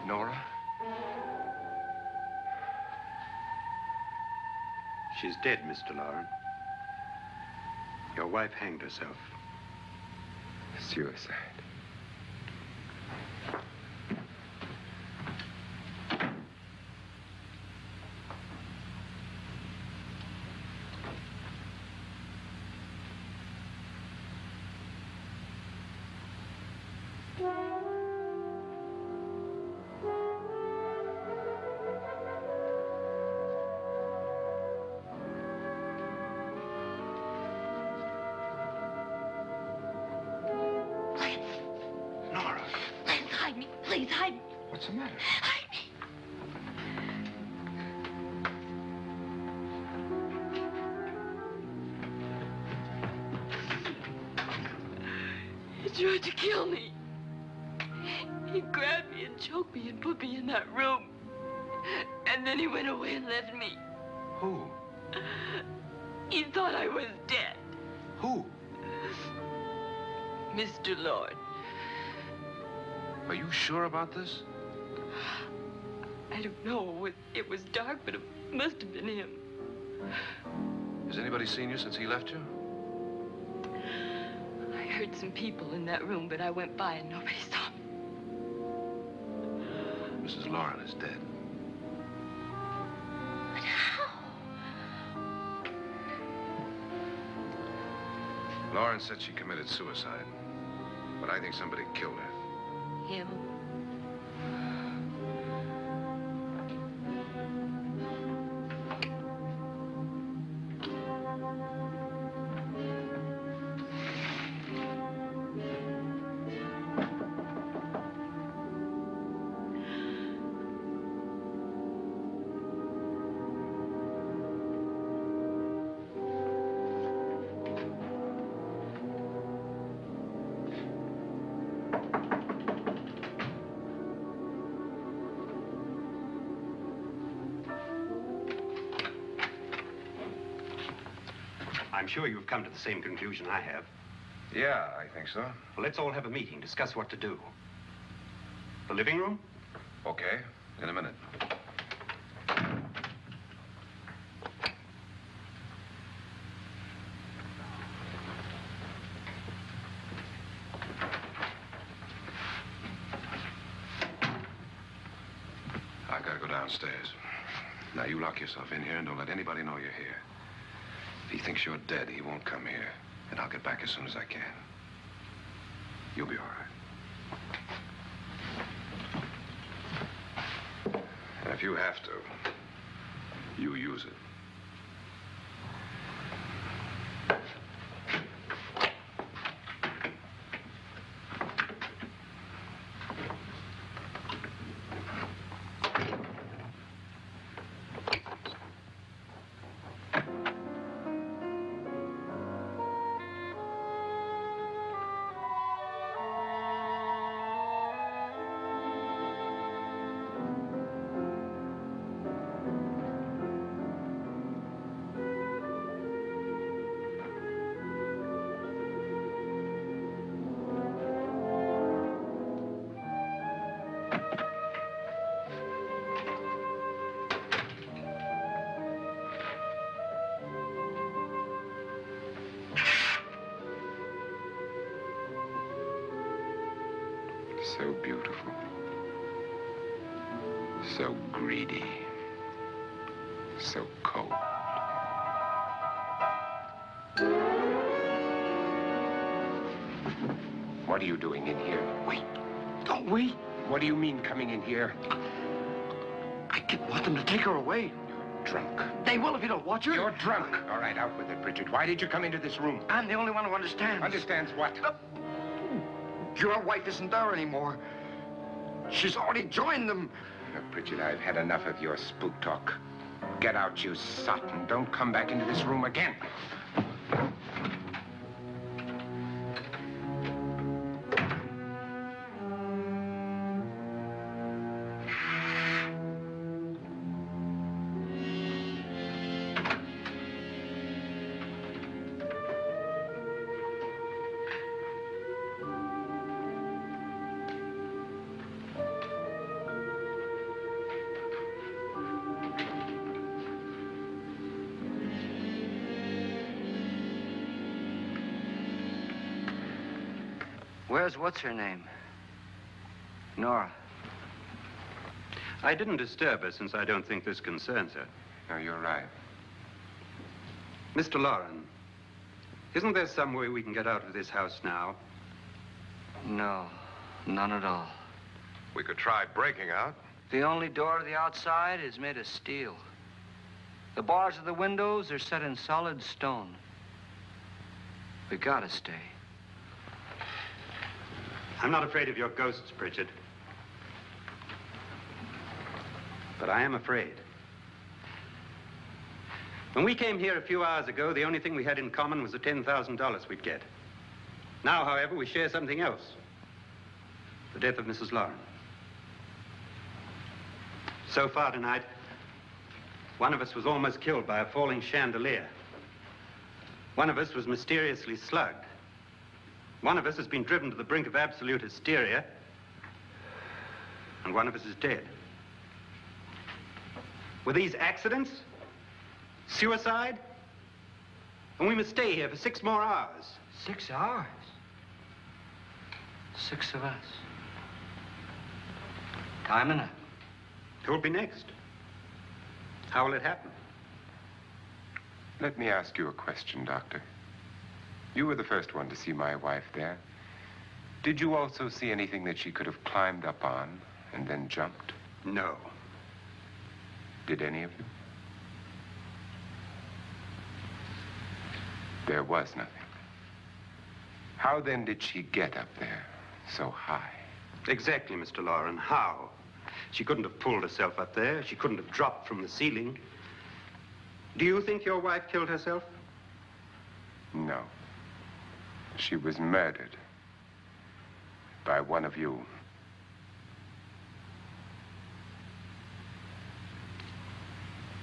Nora? She's dead, Mr. Loren. Your wife hanged herself. Suicide. Please, hide me. What's the matter? Hide me. He tried to kill me. He grabbed me and choked me and put me in that room. And then he went away and left me. Who? He thought I was dead. Who? Mr. Loren. Are you sure about this? I don't know. It was dark, but it must have been him. Has anybody seen you since he left you? I heard some people in that room, but I went by and nobody saw me. Mrs. Loren is dead. But how? Loren said she committed suicide, but I think somebody killed her. Him? I'm sure you've come to the same conclusion I have. Yeah, I think so. Well, let's all have a meeting, discuss what to do. The living room? Okay, in a minute. I gotta go downstairs. Now, you lock yourself in here and don't let anybody know you're here. If he thinks you're dead, he won't come here. And I'll get back as soon as I can. You'll be all right. And if you have to, you use it. So beautiful. So greedy. So cold. What are you doing in here? Wait. Don't wait. What do you mean coming in here? I didn't want them to take her away. Drunk. They will if you don't watch her. You're drunk. All right, out with it, Bridget. Why did you come into this room? I'm the only one who understands. Understands what? Your wife isn't there anymore. She's already joined them. Bridget, I've had enough of your spook talk. Get out, you sot, and don't come back into this room again. Where's what's-her-name? Nora. I didn't disturb her since I don't think this concerns her. No, you're right. Mr. Loren, isn't there some way we can get out of this house now? No, none at all. We could try breaking out. The only door to the outside is made of steel. The bars of the windows are set in solid stone. We gotta stay. I'm not afraid of your ghosts, Bridget. But I am afraid. When we came here a few hours ago, the only thing we had in common was the $10,000 we'd get. Now, however, we share something else. The death of Mrs. Loren. So far tonight, one of us was almost killed by a falling chandelier. One of us was mysteriously slugged. One of us has been driven to the brink of absolute hysteria. And one of us is dead. Were these accidents? Suicide? And we must stay here for 6 more hours. 6 hours? 6 of us. Time enough. Who'll be next? How will it happen? Let me ask you a question, Doctor. You were the first one to see my wife there. Did you also see anything that she could have climbed up on and then jumped? No. Did any of you? There was nothing. How then did she get up there so high? Exactly, Mr. Loren. How? She couldn't have pulled herself up there. She couldn't have dropped from the ceiling. Do you think your wife killed herself? No. She was murdered by one of you.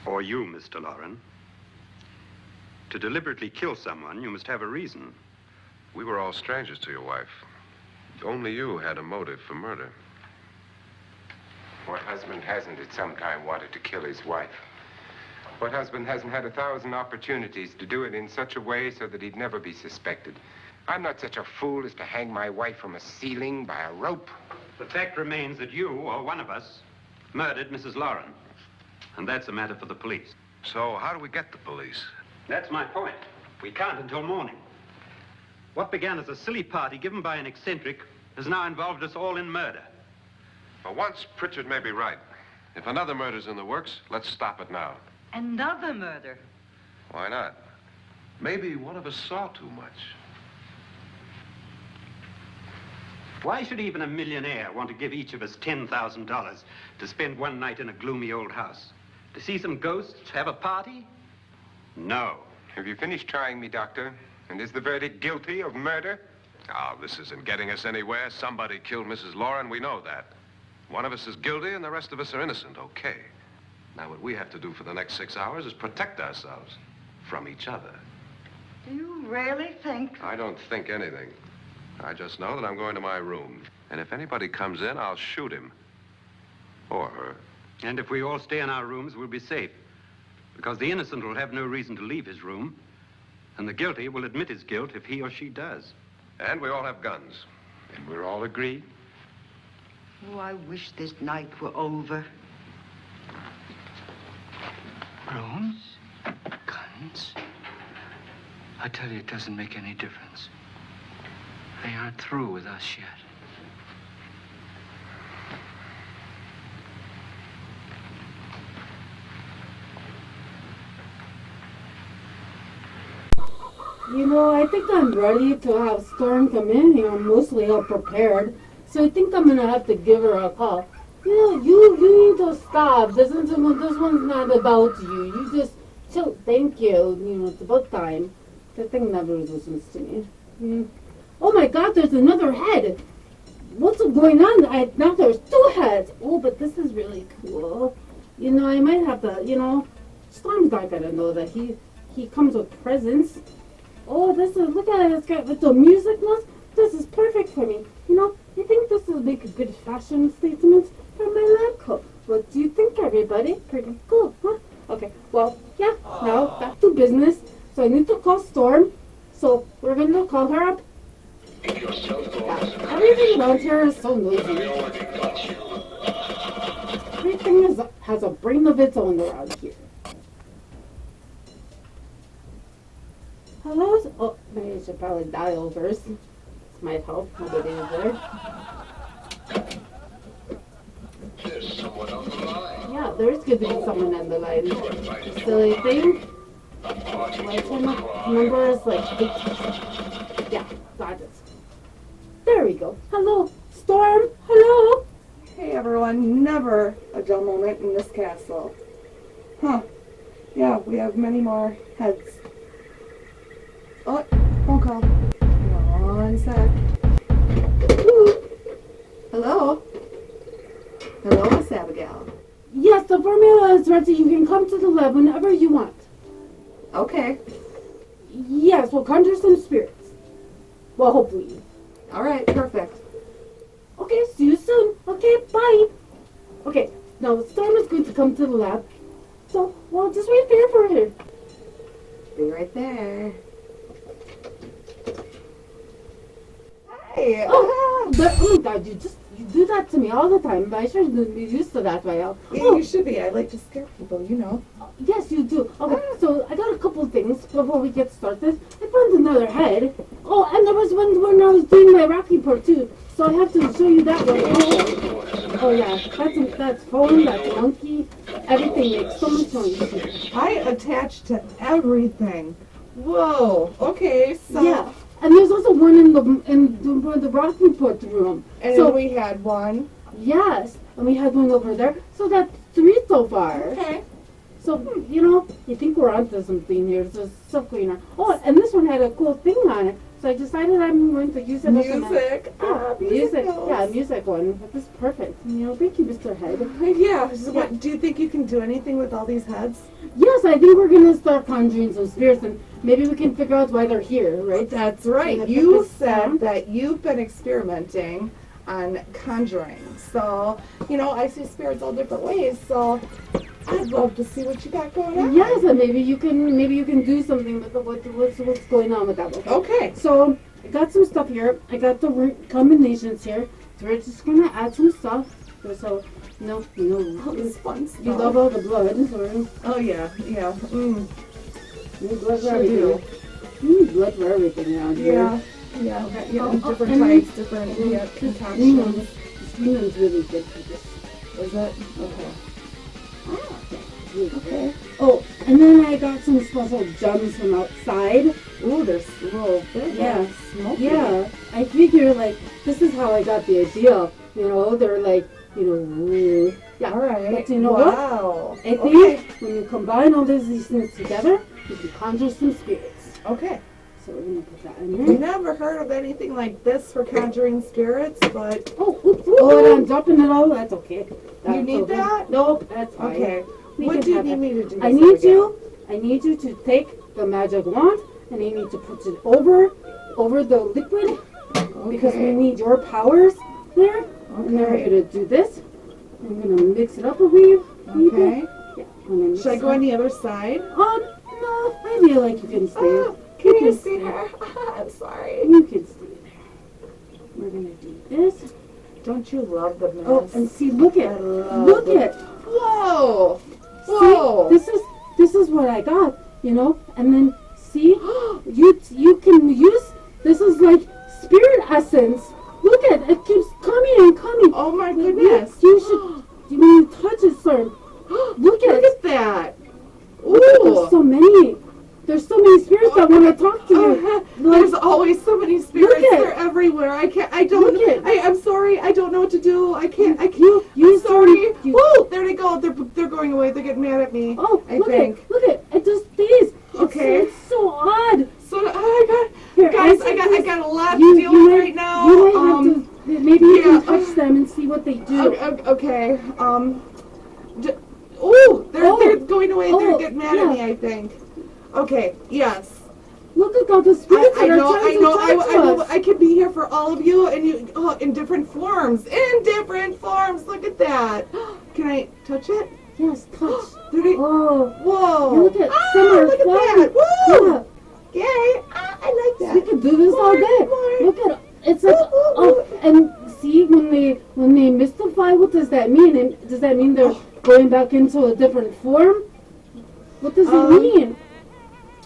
Or you, Mr. Loren. To deliberately kill someone, you must have a reason. We were all strangers to your wife. Only you had a motive for murder. What husband hasn't at some time wanted to kill his wife? What husband hasn't had 1,000 opportunities to do it in such a way so that he'd never be suspected? I'm not such a fool as to hang my wife from a ceiling by a rope. The fact remains that you, or one of us, murdered Mrs. Loren. And that's a matter for the police. So how do we get the police? That's my point. We can't until morning. What began as a silly party given by an eccentric has now involved us all in murder. For once, Pritchard may be right. If another murder's in the works, let's stop it now. Another murder. Why not? Maybe one of us saw too much. Why should even a millionaire want to give each of us $10,000 to spend one night in a gloomy old house? To see some ghosts, have a party? No. Have you finished trying me, Doctor? And is the verdict guilty of murder? Oh, this isn't getting us anywhere. Somebody killed Mrs. Loren, we know that. One of us is guilty and the rest of us are innocent, okay. Now, what we have to do for the next 6 hours is protect ourselves from each other. Do you really think? I don't think anything. I just know that I'm going to my room. And if anybody comes in, I'll shoot him. Or her. And if we all stay in our rooms, we'll be safe. Because the innocent will have no reason to leave his room. And the guilty will admit his guilt if he or she does. And we all have guns. And we're all agreed? Oh, I wish this night were over. Rooms? Guns? I tell you, it doesn't make any difference. They aren't through with us yet. You know, I think I'm ready to have Storm come in here. I'm mostly all prepared. So I think I'm gonna have to give her a call. You know, you need to stop. This one's not about you. You just chill. Thank you. You know, it's about time. The thing never listens to me. Oh my God, there's another head. What's going on? Now there's 2 heads. Oh, but this is really cool. You know, I might have to, you know, Storm's not gonna know that he comes with presents. Oh, this is, look at it, it's got the music notes. This is perfect for me. You know, I think this will make a good fashion statement for my lab coat. What do you think, everybody? Pretty cool, huh? Okay, well, yeah, now back to business. So I need to call Storm. So we're gonna call her up. Yeah, everything around here is so noisy. Everything has a brain of its own around here. Hello? Oh, maybe I should probably dial first. This might help. Nobody is there. There's someone on the line. Yeah, there's going to be someone on the line. Silly thing. Number is like 8. Yeah, got it. There we go. Hello, Storm. Hello. Hey everyone, never a a dull moment in this castle. Huh. Yeah, we have many more heads. Oh, phone call. One sec. Ooh. Hello? Hello, Miss Abigail. Yes, the formula is ready. You can come to the lab whenever you want. Okay. Yes, we'll conjure some spirits. Well, hopefully. All right, perfect. Okay, see you soon. Okay, bye. Okay, now Storm is going to come to the lab. So, well, just wait there for her. Be right there. Hi. But, oh my God, you do that to me all the time. But I should be used to that by now. Yeah, you should be. I like to scare people, you know. Yes, you do. Okay, so I got a couple things before we get started. I found another head. Oh, and there was one when I was doing my Rocky part too. So I have to show you that one. Oh yeah, that's phone, that's monkey. Everything makes so much noise. I attach to everything. Whoa. Okay, so. Yeah, and there's also one in the Rocky part room. And so then we had one. Yes, and we had one over there. So that's 3 so far. Okay. So, you know, you think we're onto something here. There's stuff going on. Oh, and this one had a cool thing on it. So I decided I'm going to use it Music. Music. Yeah, music one. This is perfect. You know, thank you, Mr. Head. Yeah. So what, do you think you can do anything with all these heads? Yes, I think we're going to start conjuring some spirits, and maybe we can figure out why they're here, right? That's right. You said that you've been experimenting on conjuring. So, you know, I see spirits all different ways. So I'd love to see what you got going on. Yes, and maybe you can do something with what's going on with that. Okay. So I got some stuff here. I got the combinations here. So we're just gonna add some stuff. So all this fun stuff. You love all the blood. So, oh yeah. Blood for everything. Blood for everything around here. Yeah. Okay. Different types, different concoctions. This green one's really good for this. Is it? Okay. Okay. Oh, and then I got some special gems from outside. Ooh, they're a little bit smoky. Yeah. I figure, like, this is how I got the idea. You know, they're like, yeah. All right. But you know what? I think when you combine all these things together, you can conjure some spirits. Okay. So we're going to put that in there. Never heard of anything like this for conjuring spirits, but... Oh, and I'm dropping it all. That's okay. You need that? Nope, that's fine. Okay. What do you need me to do? I need you to take the magic wand and you need to put it over the liquid because we need your powers there. Okay. And then we're going to do this. I'm going to mix it up a wee bit. Yeah. Should I go on the other side? No, I feel like you can stay. Can you see her? I'm sorry. You can stay there. We're going to do this. Don't you love the mess? Oh, and see, look at. Whoa! See, this is what I got, you know. And then see, you can use this is like spirit essence. Look at it keeps coming and coming. Oh my goodness! You should when you touch it, sir. Look at that. Ooh, there's so many. There's so many spirits that want to talk to you. There's always so many spirits. They're everywhere. I'm sorry. I don't know what to do. I can't. I'm sorry. Whoa! There they go. They're going away. They're getting mad at me. Oh, I think. Look at it. Just stays. Okay. It's so odd. So I got a lot to deal with right now. You might have to. Maybe you can touch them and see what they do. Okay. They're going away. They're getting mad at me. I think. Okay, yes. Look at all the spirits I know. I can be here for all of you, and you in different forms. Look at that. Can I touch it? Yes, touch. Whoa. You look at summer look at that. Woo. Yeah. Yay. I like that. We could do this all day. Look at it. It's like, and see, when they mystify, what does that mean? And does that mean they're going back into a different form? What does it mean?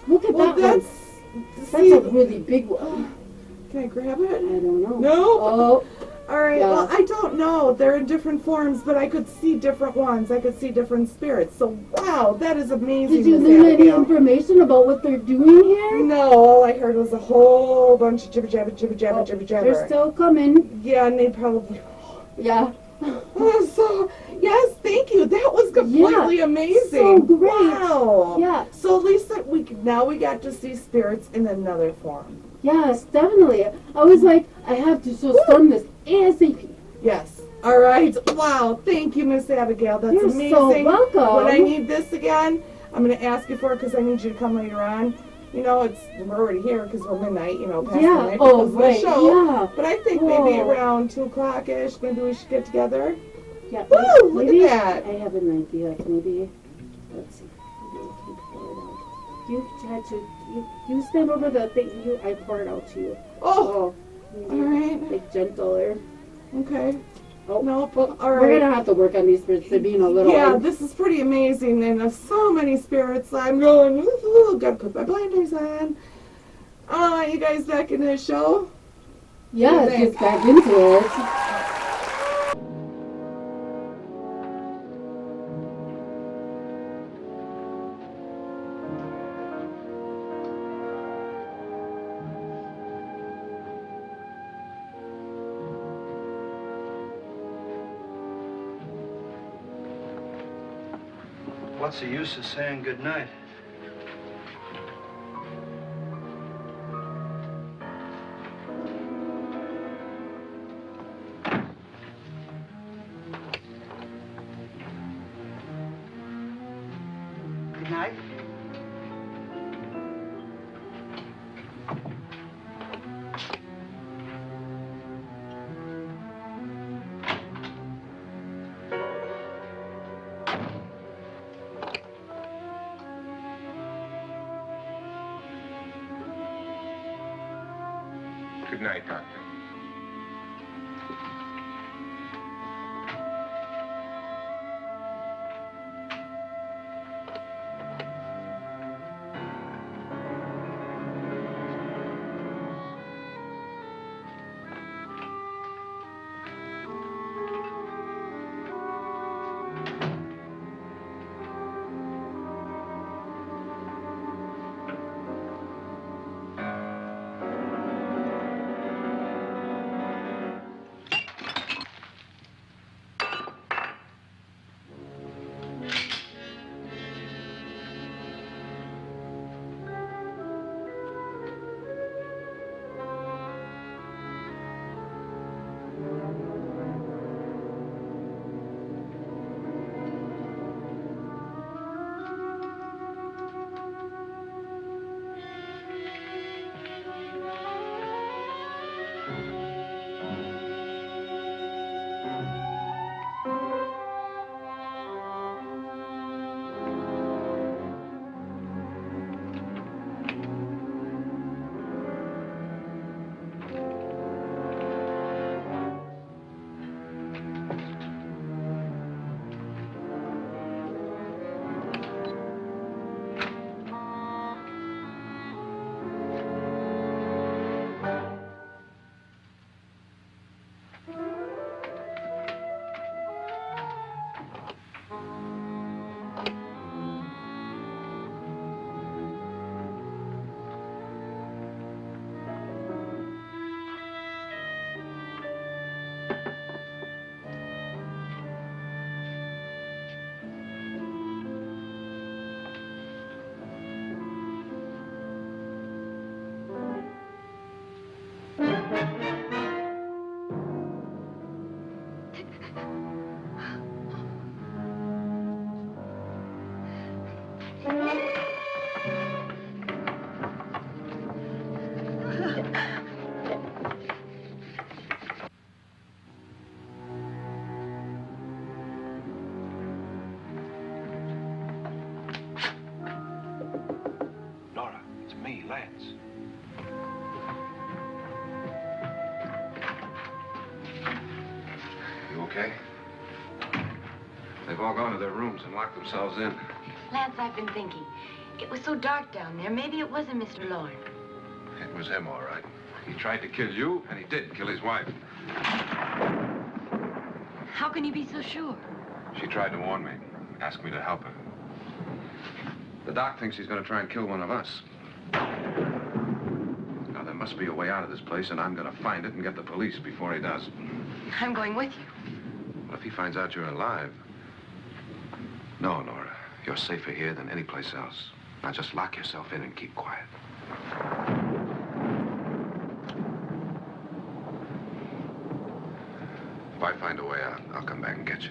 Look at that one. That's a really big one. Can I grab it? I don't know. No? Oh. All right. Yeah. Well, I don't know. They're in different forms, but I could see different ones. I could see different spirits. So, wow, that is amazing. Did you learn any information about what they're doing here? No. All I heard was a whole bunch of jibber jabber. They're still coming. Yeah, and they probably... Yeah. So, yes, thank thank you. That was completely amazing. So great. Wow. Yeah. So, Lisa, now we got to see spirits in another form. Yes, definitely. I was like, I have to show Storm this ASAP. Yes. All right. Wow. Thank you, Miss Abigail. That's You're amazing. so welcome. When I need this again, I'm going to ask you for it because I need you to come later on. You know, we're already here because we're midnight, past midnight. Oh, because of the right, show. yeah. But I think maybe around 2 o'clock-ish, maybe we should get together. Yeah. Woo, look at that. I have an idea. Like maybe, let's see. Maybe we can pour it out. You stand over the thing. I pour it out to you. Oh. Maybe All right. like gentler. Okay. Oh, no, but all right. We're gonna have to work on these spirits to being a little. Yeah, this is pretty amazing, and there's so many spirits. I'm going. Ooh, gotta put my blinders on. You guys back in the show? Yeah, get back into it. What's the use of saying goodnight? Good night. Good night, Doctor. Okay? They've all gone to their rooms and locked themselves in. Lance, I've been thinking. It was so dark down there. Maybe it wasn't Mr. Loren. It was him, all right. He tried to kill you, and he did kill his wife. How can you be so sure? She tried to warn me, asked me to help her. The doc thinks he's going to try and kill one of us. Now, there must be a way out of this place, and I'm going to find it and get the police before he does. I'm going with you. Well, if he finds out you're alive, No, Nora. You're safer here than any place else. Now just lock yourself in and keep quiet. If I find a way out, I'll come back and get you.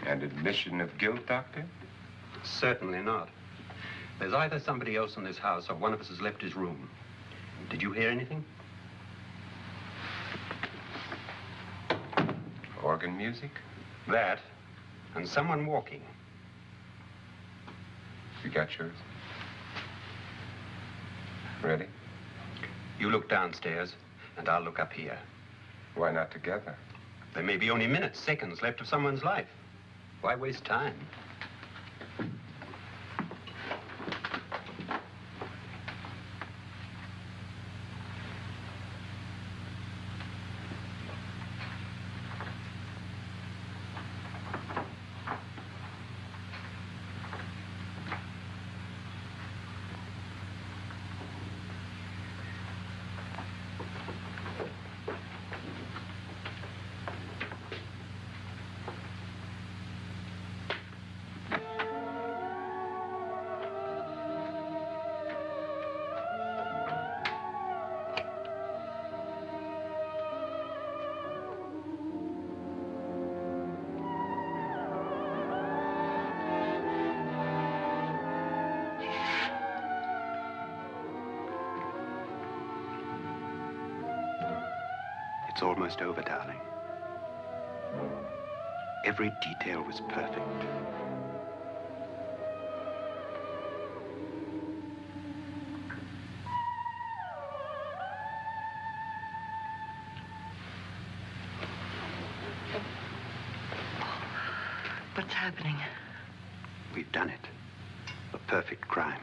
And admission of guilt, Doctor? Certainly not. There's either somebody else in this house or one of us has left his room. Did you hear anything? Organ music? That, and someone walking. You got yours? Ready? You look downstairs, and I'll look up here. Why not together? There may be only minutes, seconds left of someone's life. Why waste time? It's almost over, darling. Every detail was perfect. What's happening? We've done it. A perfect crime.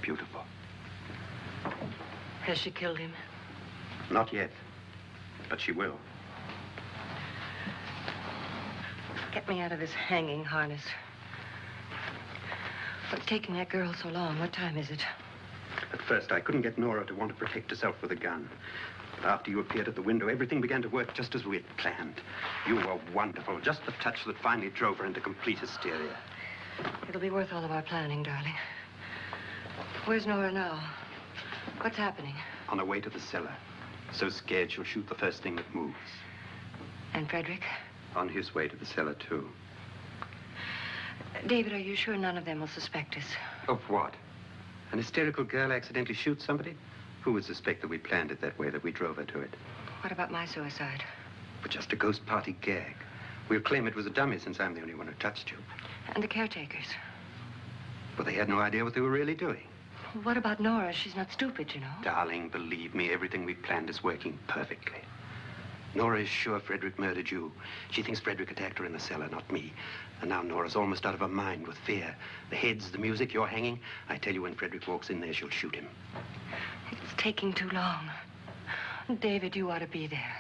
Beautiful. Has she killed him? Not yet, but she will. Get me out of this hanging harness. What's taking that girl so long? What time is it? At first, I couldn't get Nora to want to protect herself with a gun. But after you appeared at the window, everything began to work just as we had planned. You were wonderful. Just the touch that finally drove her into complete hysteria. It'll be worth all of our planning, darling. Where's Nora now? What's happening? On her way to the cellar. So scared she'll shoot the first thing that moves. And Frederick? On his way to the cellar, too. David, are you sure none of them will suspect us? Of what? An hysterical girl accidentally shoots somebody? Who would suspect that we planned it that way, that we drove her to it? What about my suicide? But just a ghost party gag. We'll claim it was a dummy since I'm the only one who touched you. And the caretakers? But they had no idea what they were really doing. What about Nora? She's not stupid, you know. Darling, believe me, everything we planned is working perfectly. Nora is sure Frederick murdered you. She thinks Frederick attacked her in the cellar, not me. And now Nora's almost out of her mind with fear. The heads, the music, you're hanging. I tell you, when Frederick walks in there, she'll shoot him. It's taking too long. David, you ought to be there.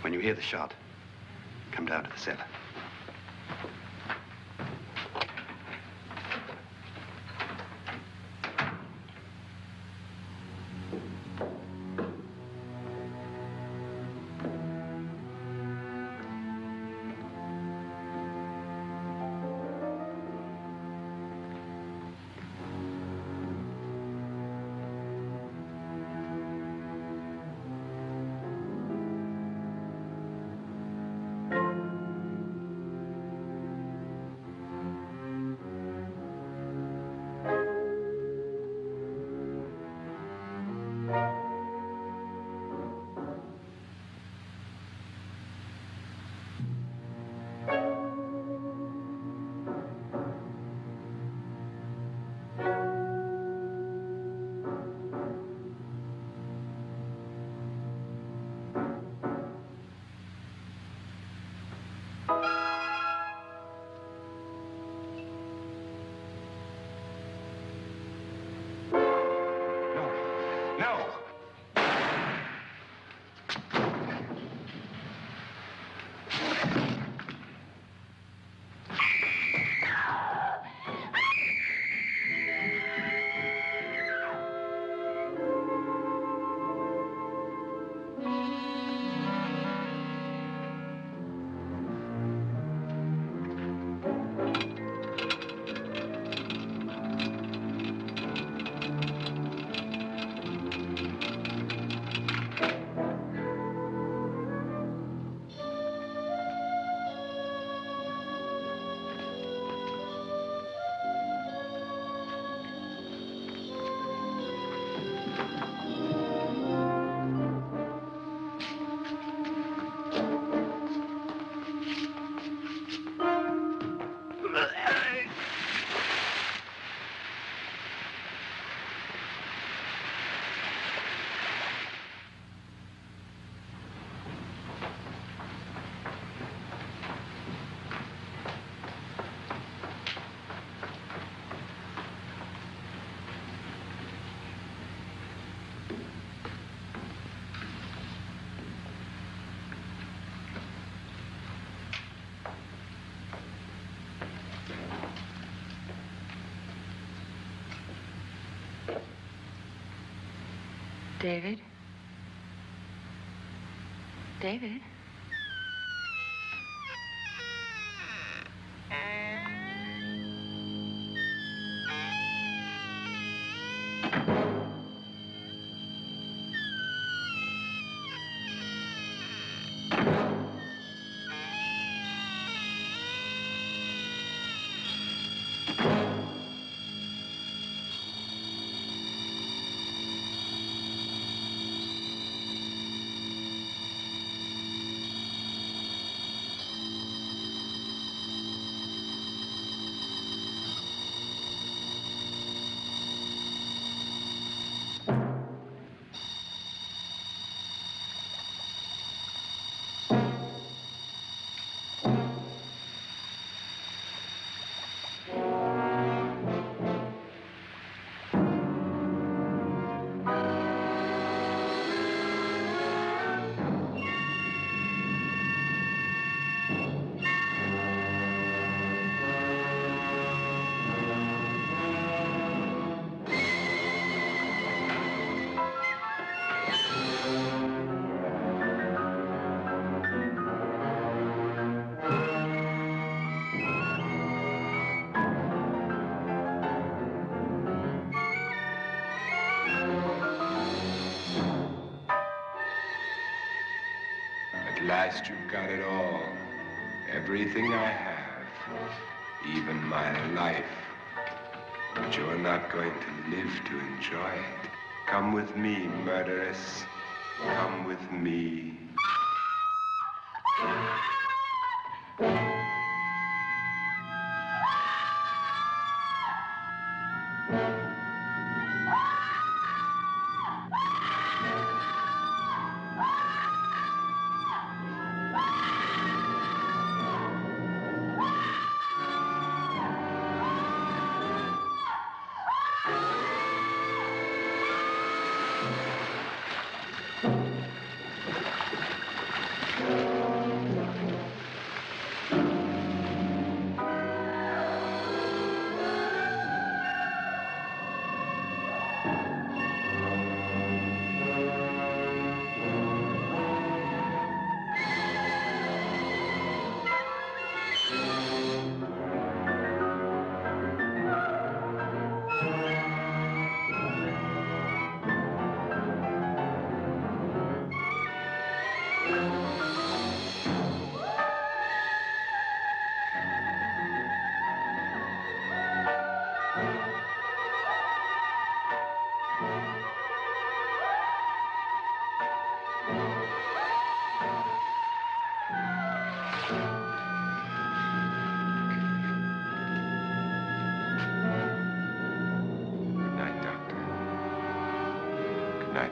When you hear the shot, come down to the cellar. David? David? At last you've got it all. Everything I have. Even my life. But you're not going to live to enjoy it. Come with me, murderess. Come with me.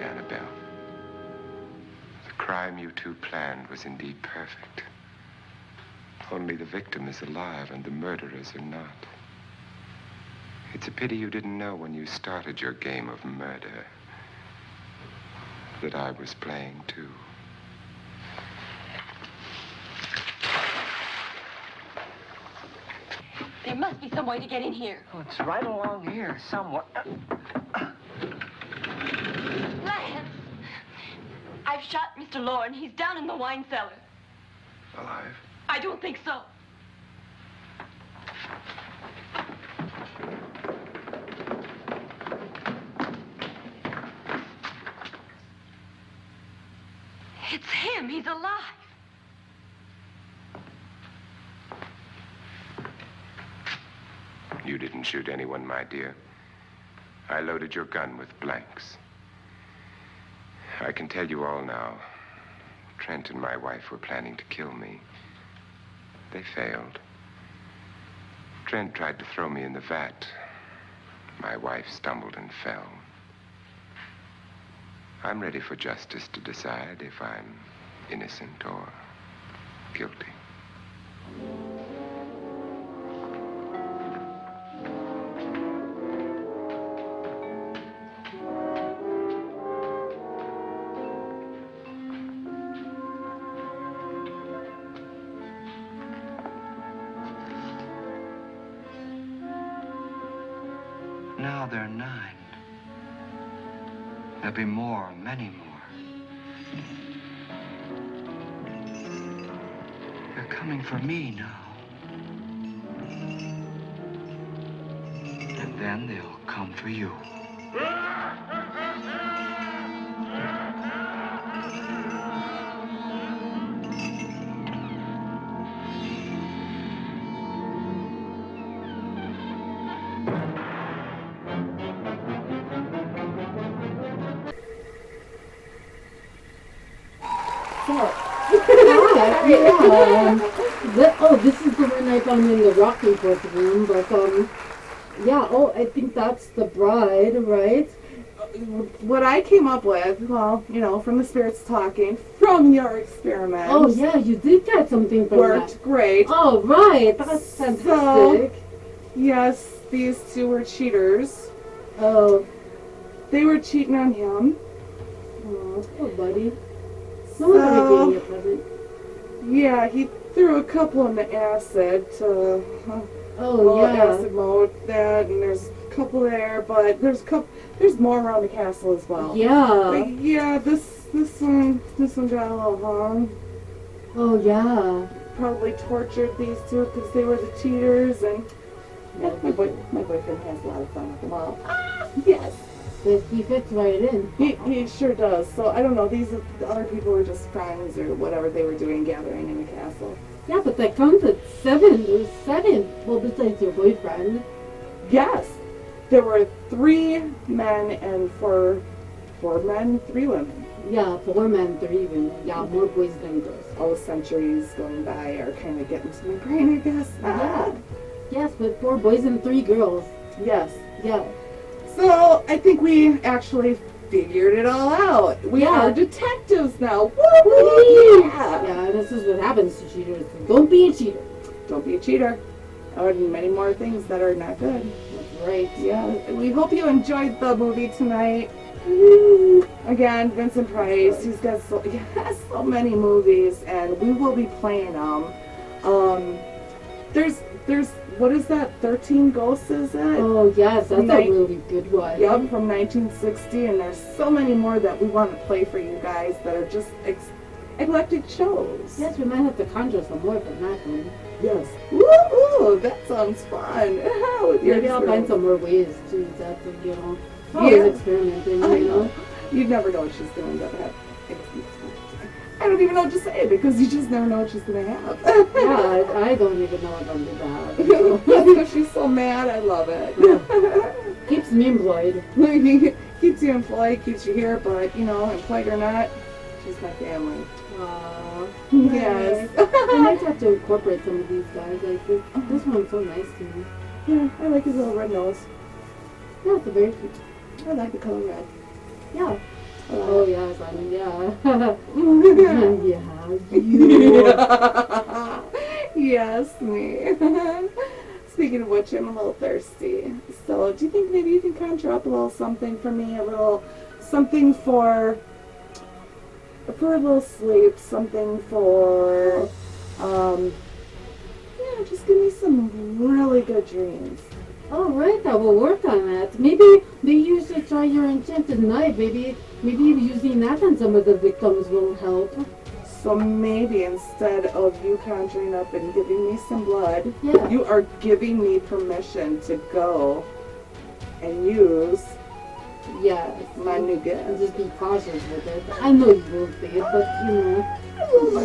Annabelle. The crime you two planned was indeed perfect. Only the victim is alive and the murderers are not. It's a pity you didn't know when you started your game of murder that I was playing too. There must be some way to get in here. Oh, it's right along here somewhere. Lance! I've shot Mr. Loren. He's down in the wine cellar. Alive? I don't think so. It's him. He's alive. You didn't shoot anyone, my dear. I loaded your gun with blanks. I can tell you all now. Trent and my wife were planning to kill me. They failed. Trent tried to throw me in the vat. My wife stumbled and fell. I'm ready for justice to decide if I'm innocent or guilty. Now they're 9. There'll be more, many more. They're coming for me now. And then they'll come for you. This is the one I found in the Rocky Book room, but yeah, I think that's the bride, right? What I came up with, well, from the spirits talking, from your experiment. Oh yeah, you did get something from worked that. Great. Oh right, that's fantastic. So, yes, these two were cheaters. Oh, they were cheating on him. Oh, poor buddy. No one's ever gave me a present. Yeah, he threw a couple in the acid to acid mode that, and there's a couple there, but there's more around the castle as well. Yeah. But yeah, this one got a little hung. Oh yeah. Probably tortured these two because they were the cheaters, and my boyfriend has a lot of fun with them all. Yes. He fits right in. He sure does. So I don't know. The other people were just friends or whatever they were doing, gathering in the castle. Yeah, but that counts at 7. There's 7. Well, besides your boyfriend. Yes, there were 3 men and 4 men, 3 women. Yeah, 4 men, 3 women. Yeah, more boys than girls. All the centuries going by are kind of getting to my brain, I guess. Yes, but 4 boys and 3 girls. Yes. Yeah. So, I think we actually figured it all out. We are detectives now. Woo! Yeah, this is what happens to cheaters. Don't be a cheater. Don't be a cheater. And many more things that are not good. That's right. Yeah. We hope you enjoyed the movie tonight. Again, Vincent Price. He's got so many movies, and we will be playing them. There's what is that? 13 Ghosts, is it? Oh yes, that's a really good one. Yep, from 1960, and there's so many more that we want to play for you guys that are just eclectic shows. Yes, we might have to conjure some more from that one. Yes. Woo! That sounds fun. Maybe I'll find some more ways to that, always experimenting, You never know what she's going to have. I don't even know what to say because you just never know what she's going to have. Yeah, I don't even know what I'm going to have. She's so mad. I love it. Keeps me employed. Keeps you employed, keeps you here, but, employed or not, she's my family. Aww. Yes. I might have to incorporate some of these guys. This one's so nice to me. Yeah, I like his little red nose. Yeah, it's a very cute. I like the color red. Yeah. Oh, yes, Yes, me. Speaking of which, I'm a little thirsty. So, do you think maybe you can conjure up a little something for me? A little something for a little sleep, something for, just give me some really good dreams. All right, I will work on that. Maybe you should try your enchanted knife. Maybe using that on some of the victims will help. So maybe instead of you conjuring up and giving me some blood, yeah, you are giving me permission to go and use my new gift. Just be cautious with it. I know you won't be, but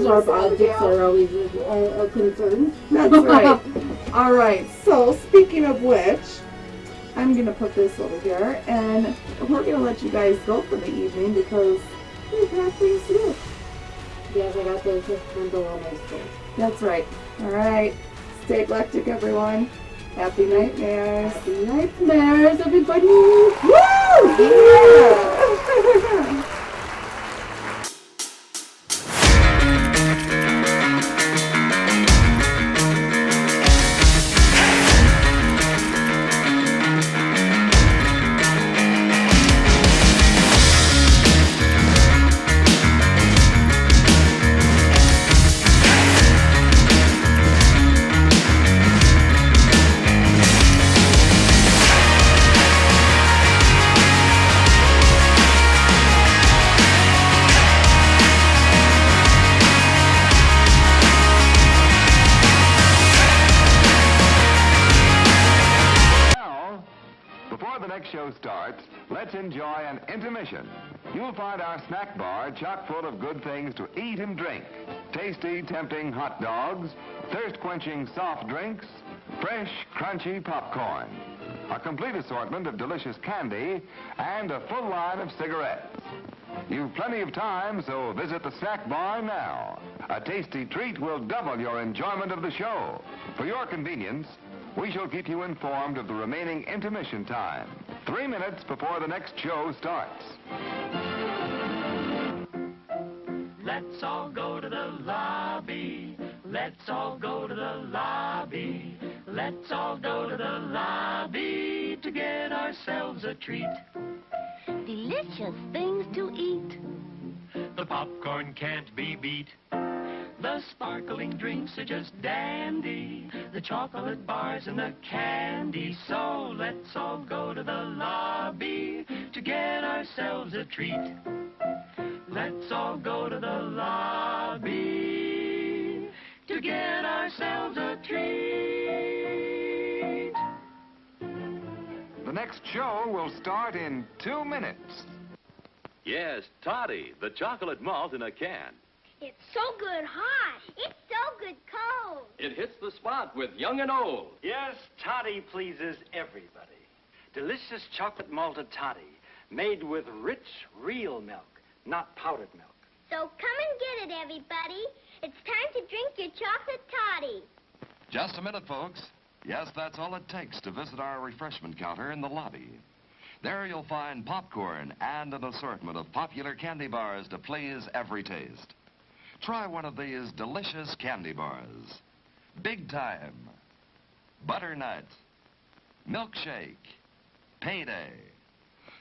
sharp objects are always a concern. That's right. All right. So speaking of which, I'm gonna put this over here, and we're gonna let you guys go for the evening because we've got things to do. Yes, I got those handle on my stores. That's right. All right. Stay eclectic, everyone. Happy nightmares. Happy nightmares, everybody. Woo! Yeah! starts, let's enjoy an intermission. You'll find our snack bar chock full of good things to eat and drink. Tasty, tempting hot dogs, thirst-quenching soft drinks, fresh, crunchy popcorn, a complete assortment of delicious candy, and a full line of cigarettes. You've plenty of time, so visit the snack bar now. A tasty treat will double your enjoyment of the show. For your convenience, we shall keep you informed of the remaining intermission time, 3 minutes before the next show starts. Let's all go to the lobby. Let's all go to the lobby. Let's all go to the lobby to get ourselves a treat. Delicious things to eat. The popcorn can't be beat. The sparkling drinks are just dandy. The chocolate bars and the candy. So let's all go to the lobby to get ourselves a treat. Let's all go to the lobby to get ourselves a treat. The next show will start in 2 minutes. Yes, Toddy, the chocolate malt in a can. It's so good hot. It's so good cold. It hits the spot with young and old. Yes, toddy pleases everybody. Delicious chocolate malted toddy, made with rich, real milk, not powdered milk. So come and get it, everybody. It's time to drink your chocolate toddy. Just a minute, folks. Yes, that's all it takes to visit our refreshment counter in the lobby. There you'll find popcorn and an assortment of popular candy bars to please every taste. Try one of these delicious candy bars. Big Time, Butternut, Milkshake, Payday,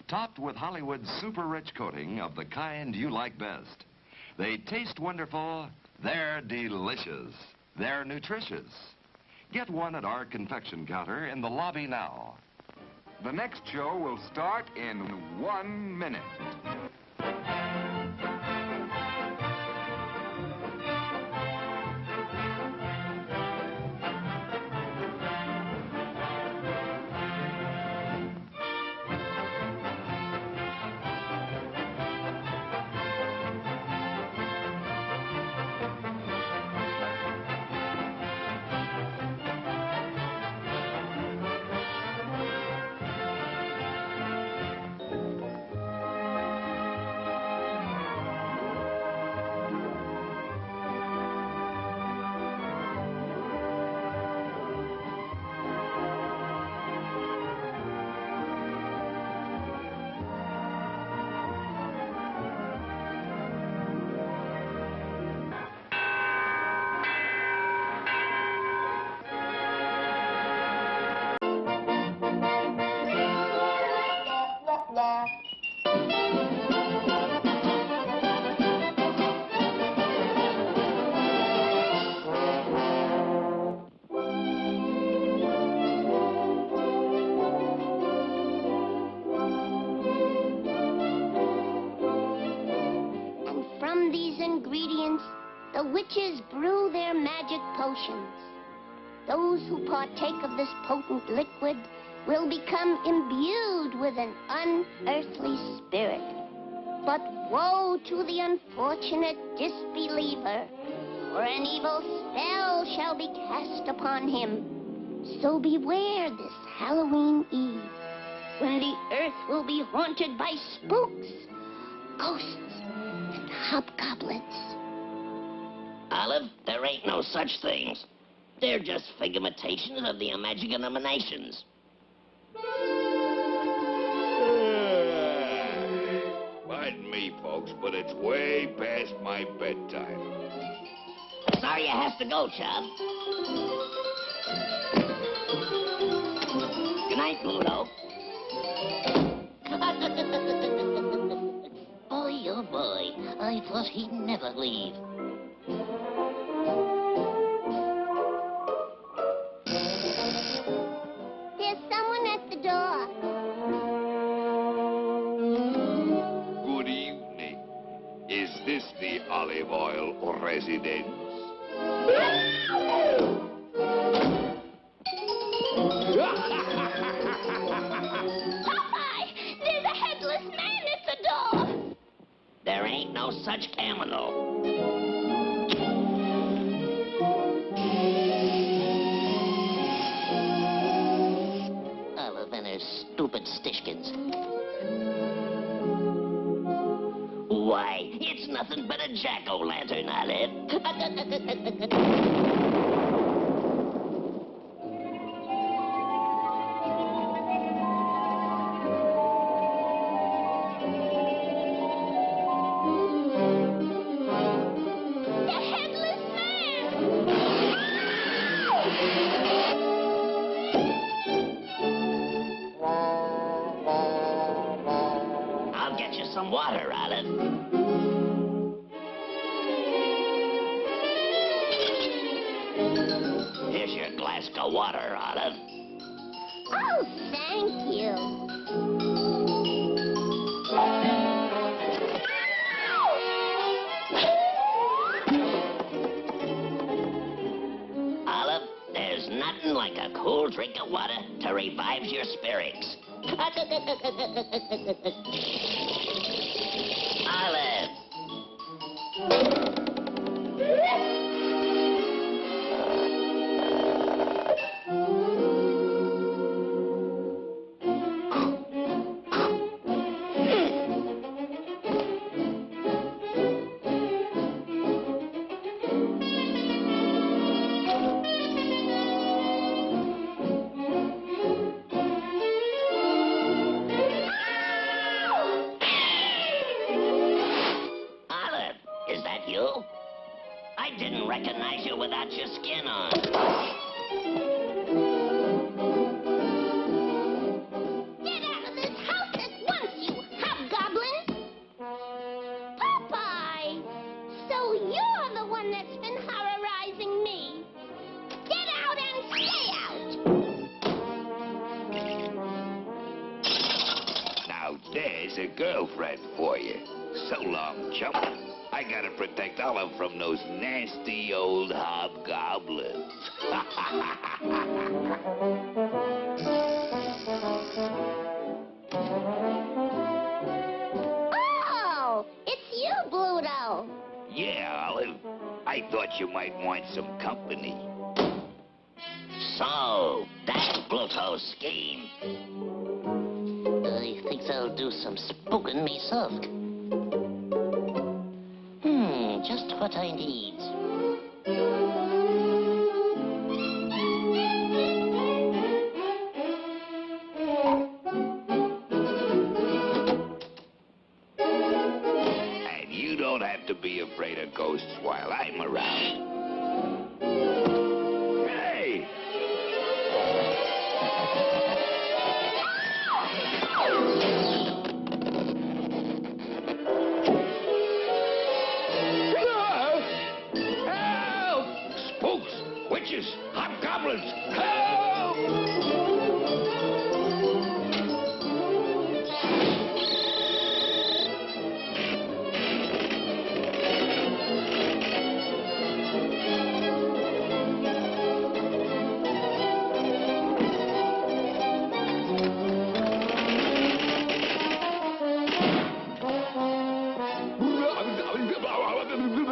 topped with Hollywood's super rich coating of the kind you like best. They taste wonderful, they're delicious, they're nutritious. Get one at our confection counter in the lobby now. The next show will start in 1 minute. The witches brew their magic potions. Those who partake of this potent liquid will become imbued with an unearthly spirit. But woe to the unfortunate disbeliever, for an evil spell shall be cast upon him. So beware this Halloween Eve, when the earth will be haunted by spooks, ghosts, and hobgoblins. Olive, there ain't no such things. They're just figmentations of the imaginations. Pardon me, folks, but it's way past my bedtime. Sorry you has to go, Chub. Good night, Pluto. Boy, oh boy, I thought he'd never leave. There's someone at the door. Good evening. Is this the olive oil residence? Popeye! ain't no such camino. Olive and her stupid stishkins. Why, it's nothing but a jack-o'-lantern, Olive. I'll get you some water, Olive. Here's your glass of water, Olive. Oh, thank you. Olive, there's nothing like a cool drink of water to revive your spirits. Olive. Olive, is that you? I didn't recognize you without your skin on. Get out of this house at once, you hobgoblin! Popeye! So you're the one that's been horrorizing me. Get out and stay out! Now, there's a girlfriend for you. So long, chump. I gotta protect Olive from those nasty old hobgoblins. Oh, it's you, Bluto. Yeah, Olive. I thought you might want some company. So, that's Bluto's scheme. I think I'll do some spooking myself. Just what I need. And you don't have to be afraid of ghosts while I'm around. Hey! Help! Spooks! Witches! Hobgoblins! Help!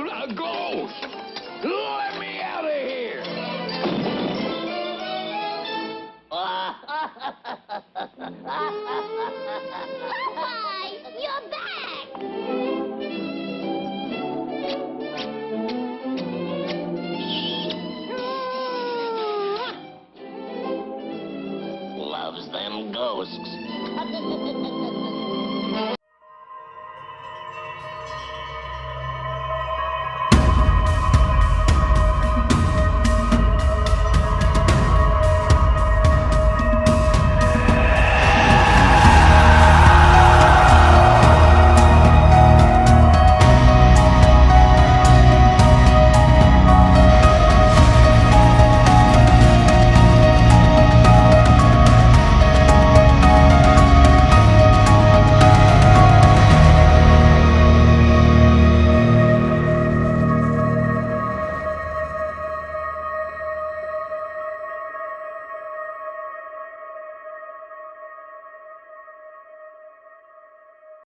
A ghost! Let me out of here! Popeye!